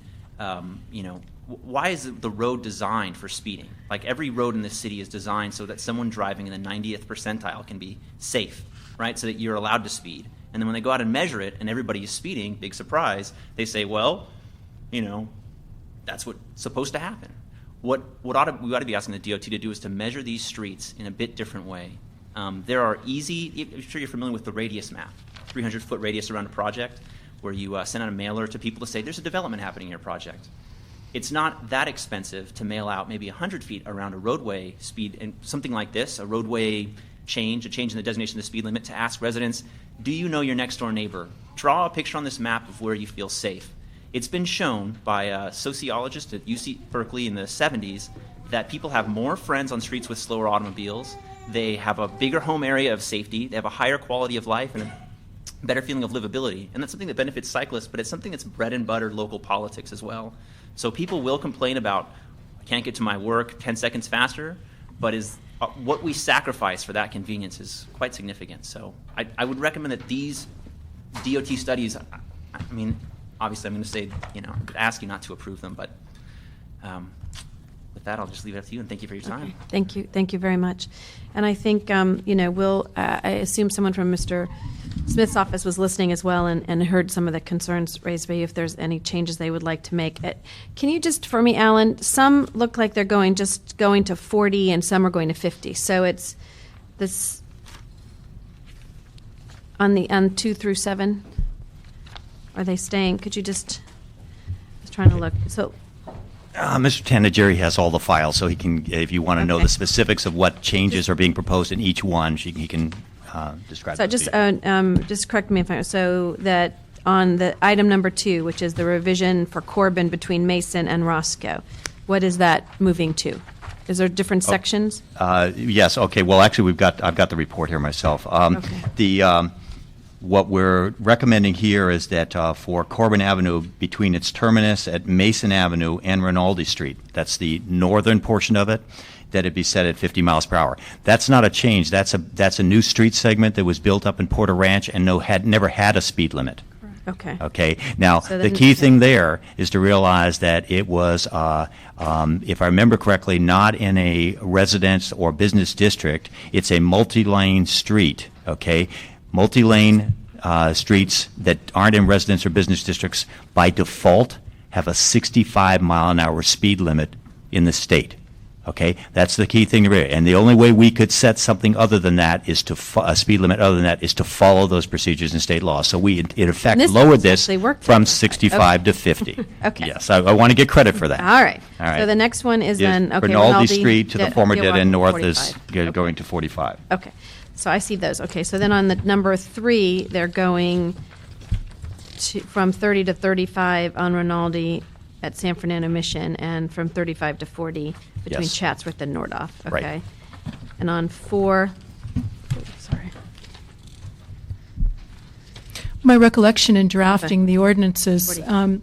why is the road designed for speeding? Like every road in this city is designed so that someone driving in the 90th percentile can be safe, right? So that you're allowed to speed. And then when they go out and measure it and everybody is speeding, big surprise, they say, well, that's what's supposed to happen. What we ought to be asking the DOT to do is to measure these streets in a bit different way. There are easy, I'm sure you're familiar with the radius map, 300-foot radius around a project, where you send out a mailer to people to say, there's a development happening in your project. It's not that expensive to mail out maybe 100 feet around a roadway speed, and something like this, a roadway change, a change in the designation of the speed limit, to ask residents, do you know your next door neighbor? Draw a picture on this map of where you feel safe. It's been shown by a sociologist at UC Berkeley in the 70s that people have more friends on streets with slower automobiles. They have a bigger home area of safety. They have a higher quality of life and a better feeling of livability. And that's something that benefits cyclists, but it's something that's bread and butter local politics as well. So people will complain about, I can't get to my work 10 seconds faster, but what we sacrifice for that convenience is quite significant. So I would recommend that these DOT studies, I mean, obviously I'm going to say, ask you not to approve them, but with that, I'll just leave it up to you, and thank you for your time. Okay. Thank you. Thank you very much. And I think, I assume someone from Mr. Smith's office was listening as well and heard some of the concerns raised by you, if there's any changes they would like to make. Can you just, for me, Alan, some look like they're going to 40 and some are going to 50. So it's this on 2 through 7. Are they staying? Could you just, I was trying to look. So Mr. Tanageri has all the files, so he can, if you want to know Okay. the specifics of what changes are being proposed in each one, he can describe So those to you. just correct me if so that on the item number 2, which is the revision for Corbin between Mason and Roscoe, what is that moving to? Is there different sections? Yes. Okay. Well, actually, I've got the report here myself. Okay. What we're recommending here is that for Corbin Avenue, between its terminus at Mason Avenue and Rinaldi Street, that's the northern portion of it, that it be set at 50 miles per hour. That's not a change. That's a new street segment that was built up in Porter Ranch and never had a speed limit. Okay. Okay. Now, So the then- key thing there is to realize that it was, if I remember correctly, not in a residence or business district. It's a multi-lane street. Okay, multi-lane streets that aren't in residence or business districts by default have a 65-mile-an-hour speed limit in the state. Okay, that's the key thing to realize. And the only way we could set something other than that is to a speed limit other than that is to follow those procedures in state law. So we, in effect, And this lowered this actually worked from for us. 65 to 50. Okay. Yes, I want to get credit for that. All right. All right. So the next one is Yes, then, okay. Rinaldi Street to the former dead dead end north is 45. going to 45. Okay, so I see those. Okay, so then on the number 3, they're going from 30 to 35 on Rinaldi at San Fernando Mission, and from 35 to 40 between Yes. Chatsworth and Nordoff. Right. Okay. And on 4, sorry. My recollection in drafting the ordinances, 40.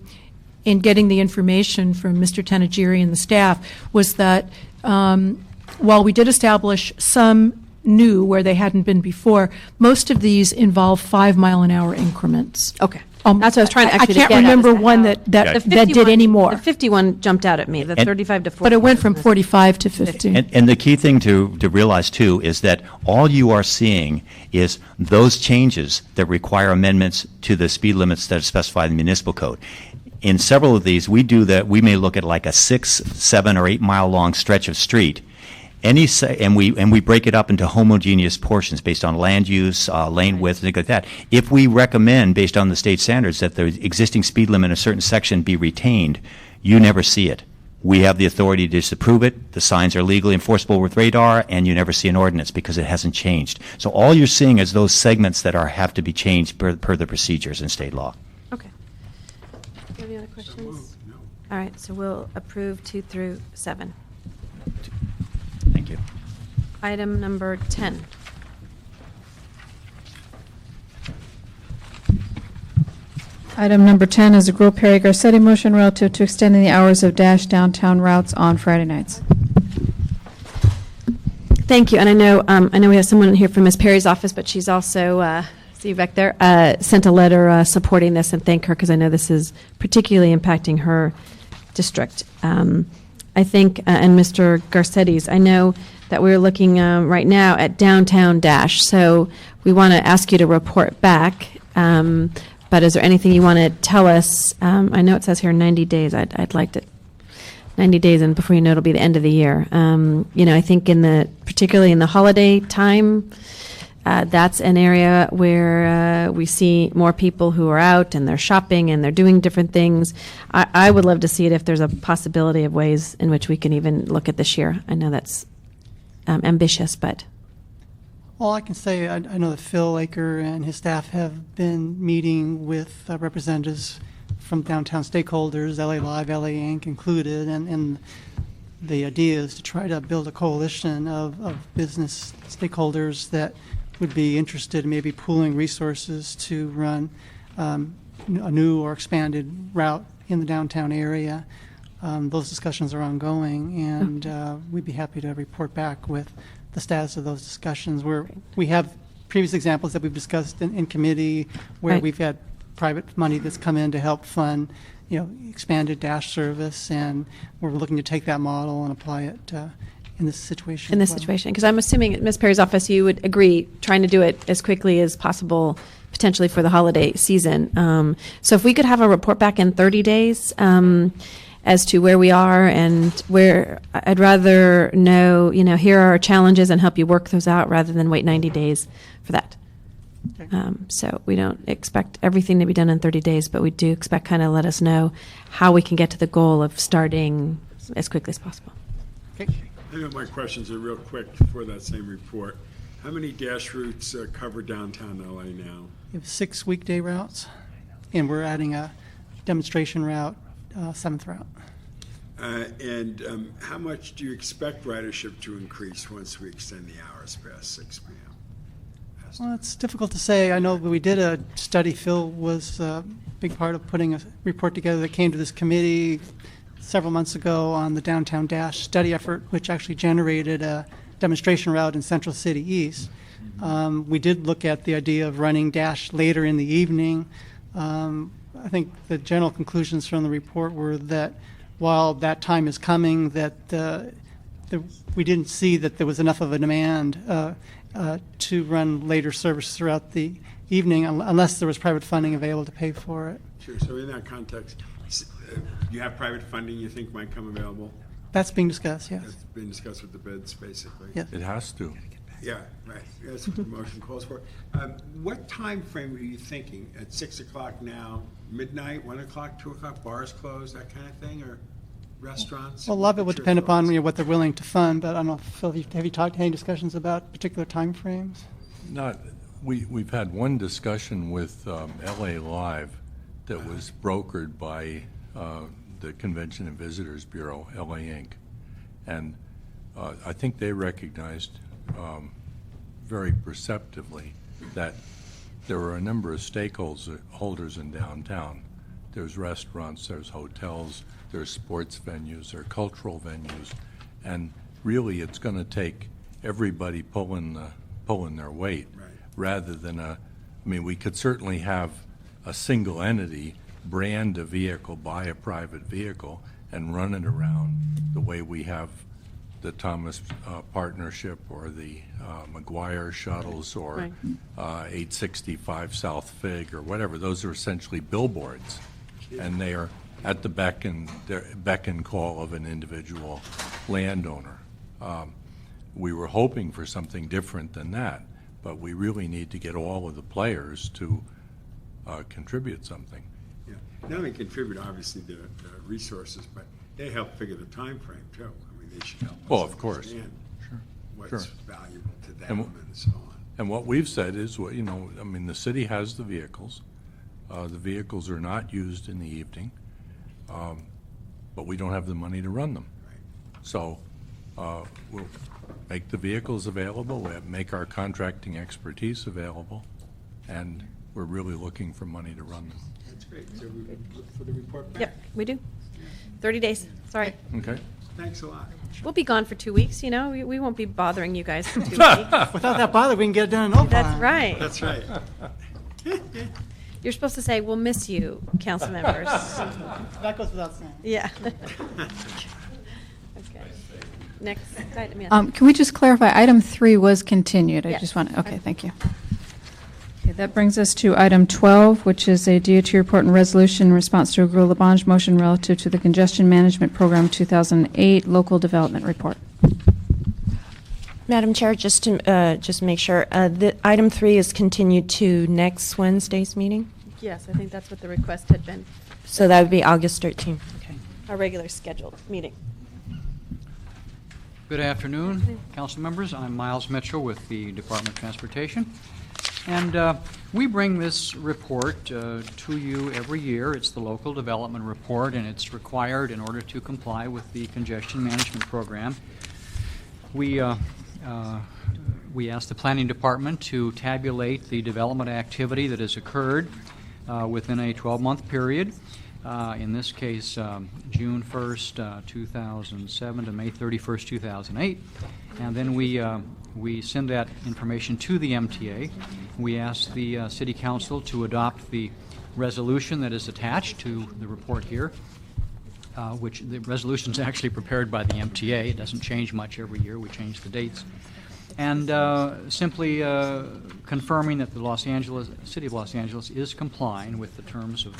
in getting the information from Mr. Tanagiri and the staff, was that while we did establish some new where they hadn't been before, most of these involve 5-mile-an-hour increments. Okay. That's what I was trying to actually I can't get at, remember is the one how. that The did 51 any more. The 51 jumped out at me, the And- 35 to 40. But it went from 45 to 50. And the key thing to realize, too, is that all you are seeing is those changes that require amendments to the speed limits that are specified in the municipal code. In several of these, we do that. We may look at like a 6, 7, or 8 mile long stretch of street. And we break it up into homogeneous portions based on land use, lane width, things like that. If we recommend, based on the state standards, that the existing speed limit in a certain section be retained, you never see it. We have the authority to disapprove it. The signs are legally enforceable with radar, and you never see an ordinance because it hasn't changed. So all you're seeing is those segments that have to be changed per the procedures in state law. Okay. Do you have any other questions? All right, so we'll approve 2 through 7. Thank you. Item number 10. Item number 10 is a Gruel Perry Garcetti motion relative to extending the hours of Dash downtown routes on Friday nights. Thank you, and I know we have someone here from Ms. Perry's office, but she's also, see you back there, sent a letter supporting this, and thank her, because I know this is particularly impacting her district. I think, and Mr. Garcetti's, I know that we're looking right now at downtown Dash, so we want to ask you to report back, but is there anything you want to tell us? I know it says here 90 days, I'd like to, 90 days, and before you know, it'll be the end of the year. I think particularly in the holiday time, that's an area where we see more people who are out and they're shopping and they're doing different things. I would love to see it if there's a possibility of ways in which we can even look at this year. I know that's ambitious, but. All I can say, I know that Phil Aker and his staff have been meeting with representatives from downtown stakeholders, LA Live, LA Inc. included, and the idea is to try to build a coalition of business stakeholders that would be interested in maybe pooling resources to run a new or expanded route in the downtown area. Those discussions are ongoing, and we'd be happy to report back with the status of those discussions. We have previous examples that we've discussed in committee where Right. we've had private money that's come in to help fund, expanded Dash service, and we're looking to take that model and apply it in this situation. In this as well. situation, because I'm assuming at Ms. Perry's office, you would agree trying to do it as quickly as possible, potentially for the holiday season. So if we could have a report back in 30 days as to where we are and where, I'd rather know, here are our challenges and help you work those out rather than wait 90 days for that. So we don't expect everything to be done in 30 days, but we do expect kind of let us know how we can get to the goal of starting as quickly as possible. Okay. I know my questions are real quick for that same report. How many Dash routes cover downtown LA now? We have 6 weekday routes, and we're adding a demonstration route, 7th route. And how much do you expect ridership to increase once we extend the hours past 6 p.m.? Well, it's difficult to say. I know we did a study. Phil was a big part of putting a report together that came to this committee several months ago on the Downtown Dash study effort, which actually generated a demonstration route in Central City East. We did look at the idea of running Dash later in the evening. I think the general conclusions from the report were that while that time is coming, that we didn't see that there was enough of a demand to run later service throughout the evening unless there was private funding available to pay for it. Sure, so in that context, you have private funding you think might come available? That's being discussed, yes. That's been discussed with the bids, basically? Yes. It has to. Yeah, right. That's what the motion calls for. What time frame are you thinking? At 6 o'clock now, midnight, 1 o'clock, 2 o'clock, bars closed, that kind of thing, or restaurants? Well, a lot of it would What's your depend upon thoughts? what they're willing to fund, but I don't know, Phil, have you talked, any discussions about particular time frames? We've had one discussion with LA Live that was brokered by the Convention and Visitors Bureau, LA Inc. And I think they recognized very perceptively that there were a number of stakeholders in downtown. There's restaurants, there's hotels, there's sports venues, there are cultural venues, and really it's going to take everybody pulling their weight, Right. rather than we could certainly have a single entity brand a vehicle, buy a private vehicle, and run it around the way we have the Thomas Partnership or the McGuire shuttles or Right. 865 South Fig or whatever. Those are essentially billboards, and they are at the beck and call of an individual landowner. We were hoping for something different than that, but we really need to get all of the players to contribute something. Yeah. Not only contribute, obviously, the resources, but they help figure the time frame too. I mean, they should help us Well, of course. understand what's Sure. valuable to them And and so on. And what we've said is, the city has the vehicles. The vehicles are not used in the evening, but we don't have the money to run them. Right. So we'll make the vehicles available, we'll make our contracting expertise available, and we're really looking for money to run them. That's great. So we can look for the report back. Yep, we do. 30 days, sorry. Okay? Thanks a lot. We'll be gone for 2 weeks, you know, we won't be bothering you guys for 2 weeks. Without that bother, we can get it done in no time. That's right. That's right. You're supposed to say, we'll miss you, council members. That goes without saying. Yeah. Okay. Next item, yes. Can we just clarify, item 3 was continued? I Yes. just want, okay, thank you. Okay, that brings us to item 12, which is a DOT report and resolution in response to a Group Labange motion relative to the Congestion Management Program 2008 Local Development Report. Madam Chair, just to make sure, item 3 is continued to next Wednesday's meeting? Yes, I think that's what the request had been, So that would be August 13th. our regular scheduled meeting. Good afternoon, council members. I'm Miles Mitchell with the Department of Transportation. And we bring this report to you every year. It's the local development report, and it's required in order to comply with the congestion management program. We asked the planning department to tabulate the development activity that has occurred within a 12-month period. In this case, June 1st, 2007 to May 31st, 2008. And then we send that information to the MTA. We ask the City Council to adopt the resolution that is attached to the report here, which the resolution is actually prepared by the MTA. It doesn't change much every year. We change the dates. And simply confirming that the City of Los Angeles is complying with the terms of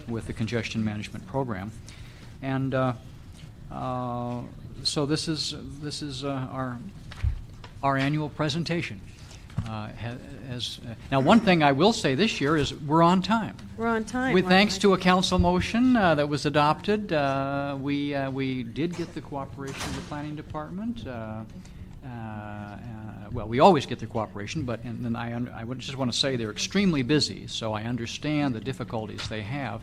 with the congestion management program. And so this is our annual presentation. Now, one thing I will say this year is we're on time. We're on time. With aren't thanks we? to a council motion that was adopted, we did get the cooperation of the planning department. Well, we always get their cooperation, but and then I would just want to say they're extremely busy, so I understand the difficulties they have,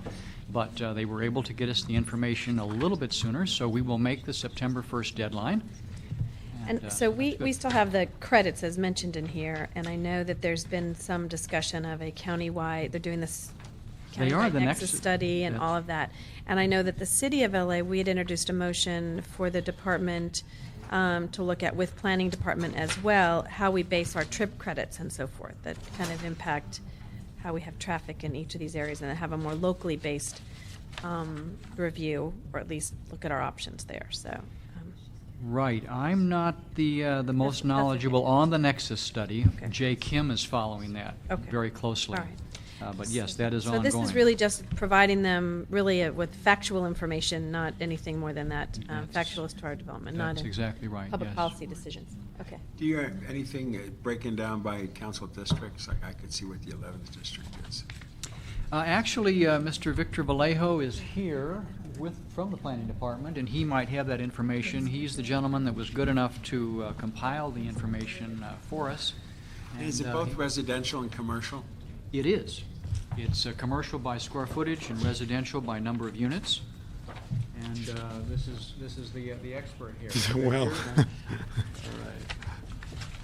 but they were able to get us the information a little bit sooner, so we will make the September 1st deadline. And so we still have the credits as mentioned in here, and I know that there's been some discussion of a countywide, they're doing this They are, countywide the nexus next- study and yeah. all of that. And I know that the City of LA, we had introduced a motion for the department to look at with planning department as well, how we base our trip credits and so forth that kind of impact how we have traffic in each of these areas and have a more locally based review, or at least look at our options there. So. Right. I'm not the most knowledgeable on the Nexus study. Okay. Jay Kim is following that Okay. very closely. All right. But yes, that is So ongoing. this is really just providing them really with factual information, not anything more than that, factual as to our development, not That's exactly right, public yes. policy decisions. Okay. Do you have anything breaking down by council districts? Like I could see what the 11th district is. Actually, Mr. Victor Vallejo is here from the planning department, and he might have that information. He's the gentleman that was good enough to compile the information for us. Is it And, both residential and commercial? It is. It's commercial by square footage and residential by number of units. And this is the expert here. Well, Victor?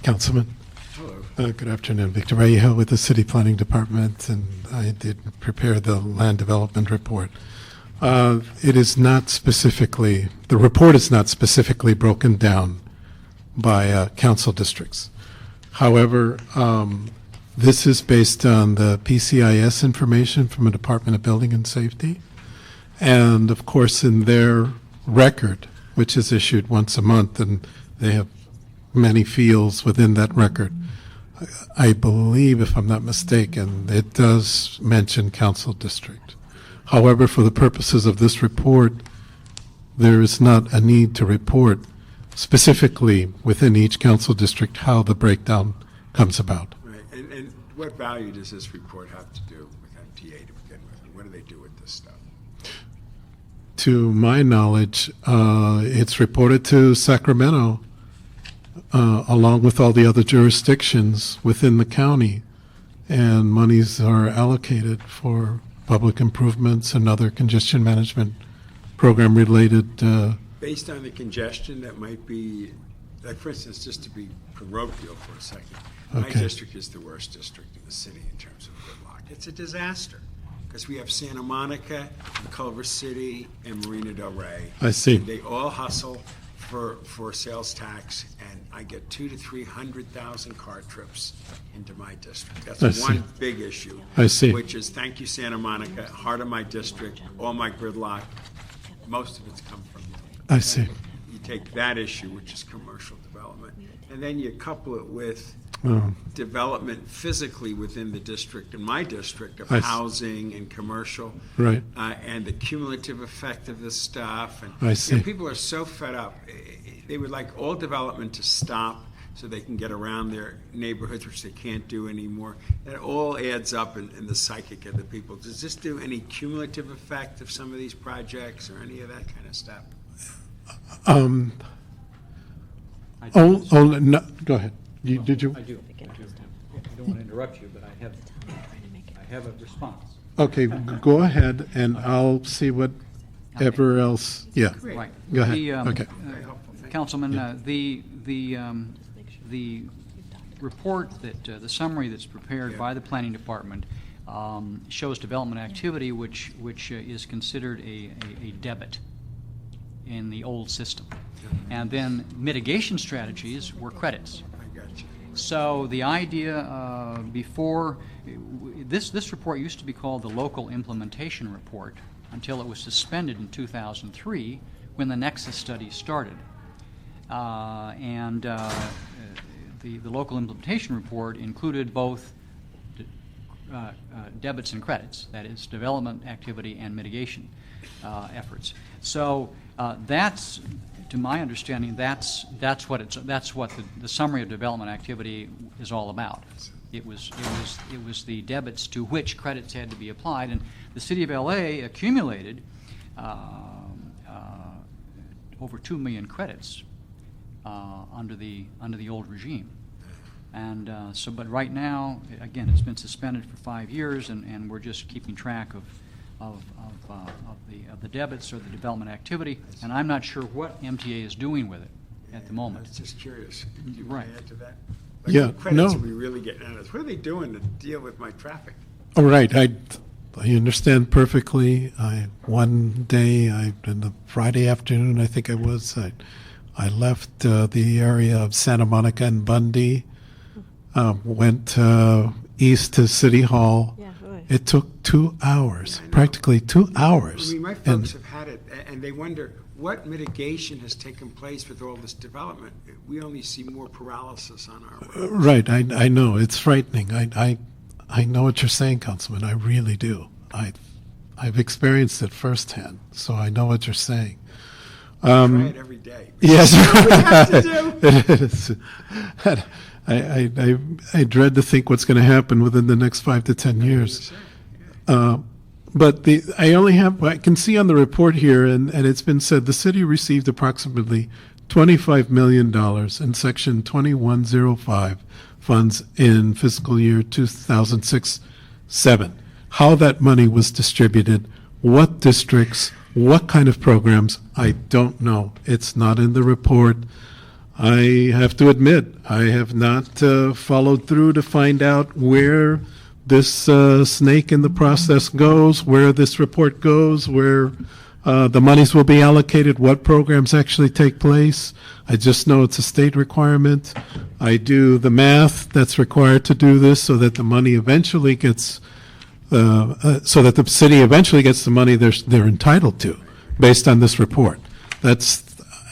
Councilman. Hello. Good afternoon. Victor Vallejo with the City Planning Department, and I did prepare the land development report. It is not specifically, the report is not specifically broken down by council districts. However, this is based on the PCIS information from the Department of Building and Safety. And of course, in their record, which is issued once a month, and they have many fields within that record, I believe, if I'm not mistaken, it does mention council district. However, for the purposes of this report, there is not a need to report specifically within each council district how the breakdown comes about. Right. And what value does this report have to do with MTA to begin with? And what do they do with this stuff? To my knowledge, it's reported to Sacramento along with all the other jurisdictions within the county, and monies are allocated for public improvements and other congestion management program related. Based on the congestion that might be, like for instance, just to be parochial for a second, my Okay. district is the worst district in the city in terms of gridlock. It's a disaster because we have Santa Monica, and Culver City, and Marina Del Rey. I see. And they all hustle for sales tax, and I get 200,000 to 300,000 car trips into my district. That's I see. one big issue. I see. Which is, thank you, Santa Monica, heart of my district, all my gridlock, most of it's come from you. I see. You take that issue, which is commercial development, and then you couple it with Oh. development physically within the district, in my district, of I see. housing and commercial. Right. And the cumulative effect of this stuff. And I see. people are so fed up. They would like all development to stop so they can get around their neighborhoods, which they can't do anymore. That all adds up in the psychic of the people. Does this do any cumulative effect of some of these projects or any of that kind of stuff? No, go ahead. Did you? I do. I don't want to interrupt you, but I have a response. Okay, go ahead, and I'll see whatever else. Yeah. Right. Go ahead. The, Okay. Councilman, the report that, the summary that's prepared by the planning department shows development activity which is considered a debit in the old system. And then mitigation strategies were credits. So the idea before, this report used to be called the Local Implementation Report until it was suspended in 2003 when the Nexus study started. The Local Implementation Report included both debits and credits, that is, development activity and mitigation efforts. So that's, to my understanding, that's what the summary of development activity is all about. It was the debits to which credits had to be applied, and the City of LA accumulated over 2 million credits under the old regime. And but right now, again, it's been suspended for 5 years, and we're just keeping track of the debits or the development activity, and I'm not sure what MTA is doing with it at the moment. I was just curious. Do you Right. want to add to that? Yeah, What credits no. are we really getting out of this? What are they doing to deal with my traffic? All right, I understand perfectly. One day, in the Friday afternoon, I think it was, I left the area of Santa Monica and Bundy, went east to City Hall, Yeah. It took 2 hours, practically 2 hours. I mean, my And- folks have had it, and they wonder, what mitigation has taken place with all this development? We only see more paralysis on our roads. Right, I know, it's frightening. I know what you're saying, Councilman, I really do. I've experienced it firsthand, so I know what you're saying. Try it every day. Yes. That's what we have to do. It is. I dread to think what's going to happen within the next 5 to 10 years. But I can see on the report here, and it's been said, the city received approximately $25 million in Section 2105 funds in fiscal year 2006-7. How that money was distributed, what districts, what kind of programs, I don't know. It's not in the report. I have to admit, I have not followed through to find out where this snake in the process goes, where this report goes, where the monies will be allocated, what programs actually take place. I just know it's a state requirement. I do the math that's required to do this so that the money eventually gets, so that the city eventually gets the money they're entitled to, based on this report.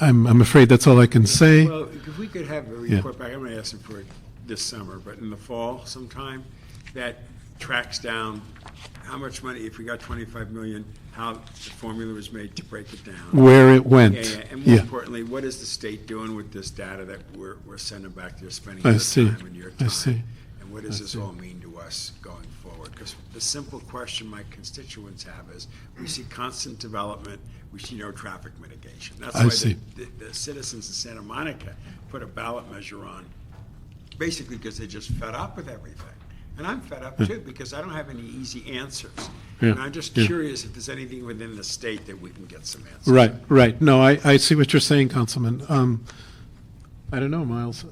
I'm afraid that's all I can say. Well, if we could have a report back, I'm going to ask them for it this summer, but in the fall sometime, that tracks down how much money, if we got 25 million, how the formula was made to break it down. Where it went. Yeah. And more importantly, what is the state doing with this data that we're sending back? They're spending your time and your time. I see. And what does this all mean to us going forward? Because the simple question my constituents have is, we see constant development, we see no traffic mitigation. That's I why see. the citizens in Santa Monica put a ballot measure on, basically because they're just fed up with everything. And I'm fed up too, because I don't have any easy answers. Yeah. And I'm just Yeah. curious if there's anything within the state that we can get some answers. Right. No, I see what you're saying, Councilman. I don't know, Miles.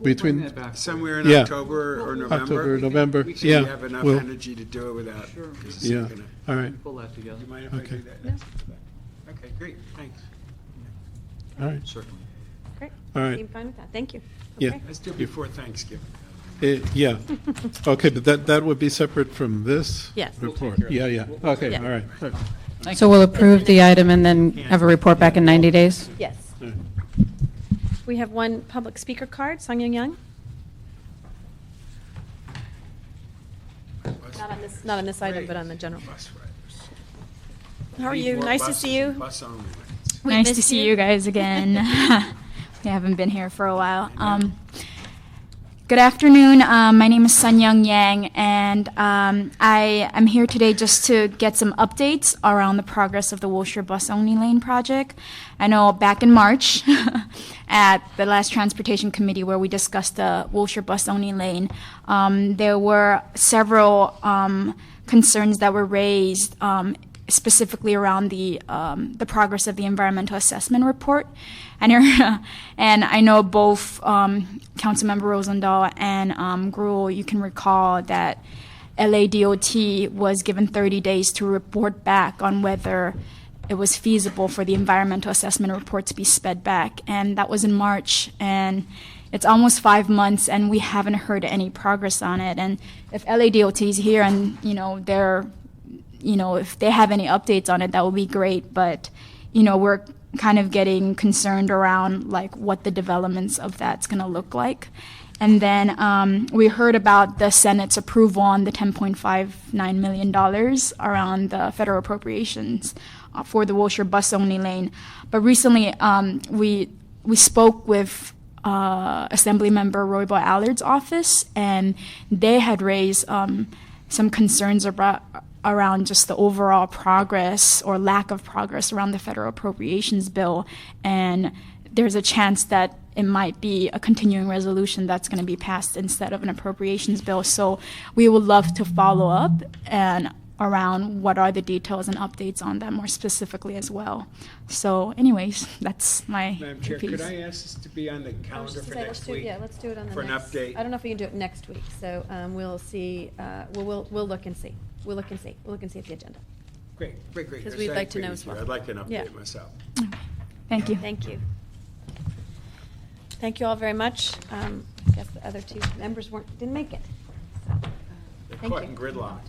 Between Somewhere in Yeah. October or November. October, November, So yeah. we have enough We'll- energy to do it without. Because Yeah. All right. Pull that together. You mind if I Okay. do that? Okay, great, thanks. All right. Certainly. Great. All right. Seem fine with that. Thank you. Yeah. Okay. Let's do it before Thanksgiving. Yeah. Okay, but that would be separate from this Yes. report. Yeah. Okay, Yeah. all right. So we'll approve the item and then have a report back in 90 days? Yes. We have one public speaker card, Sung Young Young. Not on this item, but on the general. How are you? Nice to see you. Bus only. Nice to see you guys again. We haven't been here for a while. Good afternoon. My name is Sun Young Yang, and I am here today just to get some updates around the progress of the Wilshire Bus Only Lane project. I know back in March at the last Transportation Committee where we discussed the Wilshire Bus Only Lane, there were several concerns that were raised specifically around the progress of the environmental assessment report. And I know both Councilmember Rosendahl and Gruhl, you can recall that LADOT was given 30 days to report back on whether it was feasible for the environmental assessment report to be sped back. And that was in March. And it's almost 5 months, and we haven't heard any progress on it. And if LADOT is here and, if they have any updates on it, that would be great. But, we're kind of getting concerned around like what the developments of that's going to look like. And then we heard about the Senate's approval on the $10.59 million around the federal appropriations for the Wilshire Bus Only Lane. But recently we spoke with Assemblymember Roybal Allard's office, and they had raised some concerns around just the overall progress or lack of progress around the federal appropriations bill. And there's a chance that it might be a continuing resolution that's going to be passed instead of an appropriations bill. So we would love to follow up and around what are the details and updates on that more specifically as well. So anyways, that's my Madam Chair, piece. could I ask this to be on the calendar for next week? Yeah, let's do it on the For an next. update? I don't know if we can do it next week, so we'll see, we'll look and see. We'll look and see at the agenda. Great. Because Yes, we'd I like to agree know with as you. well. I'd like an Yeah. update myself. Thank you. Thank you. Thank you all very much. I guess the other two members didn't make it. So, Caught in gridlock.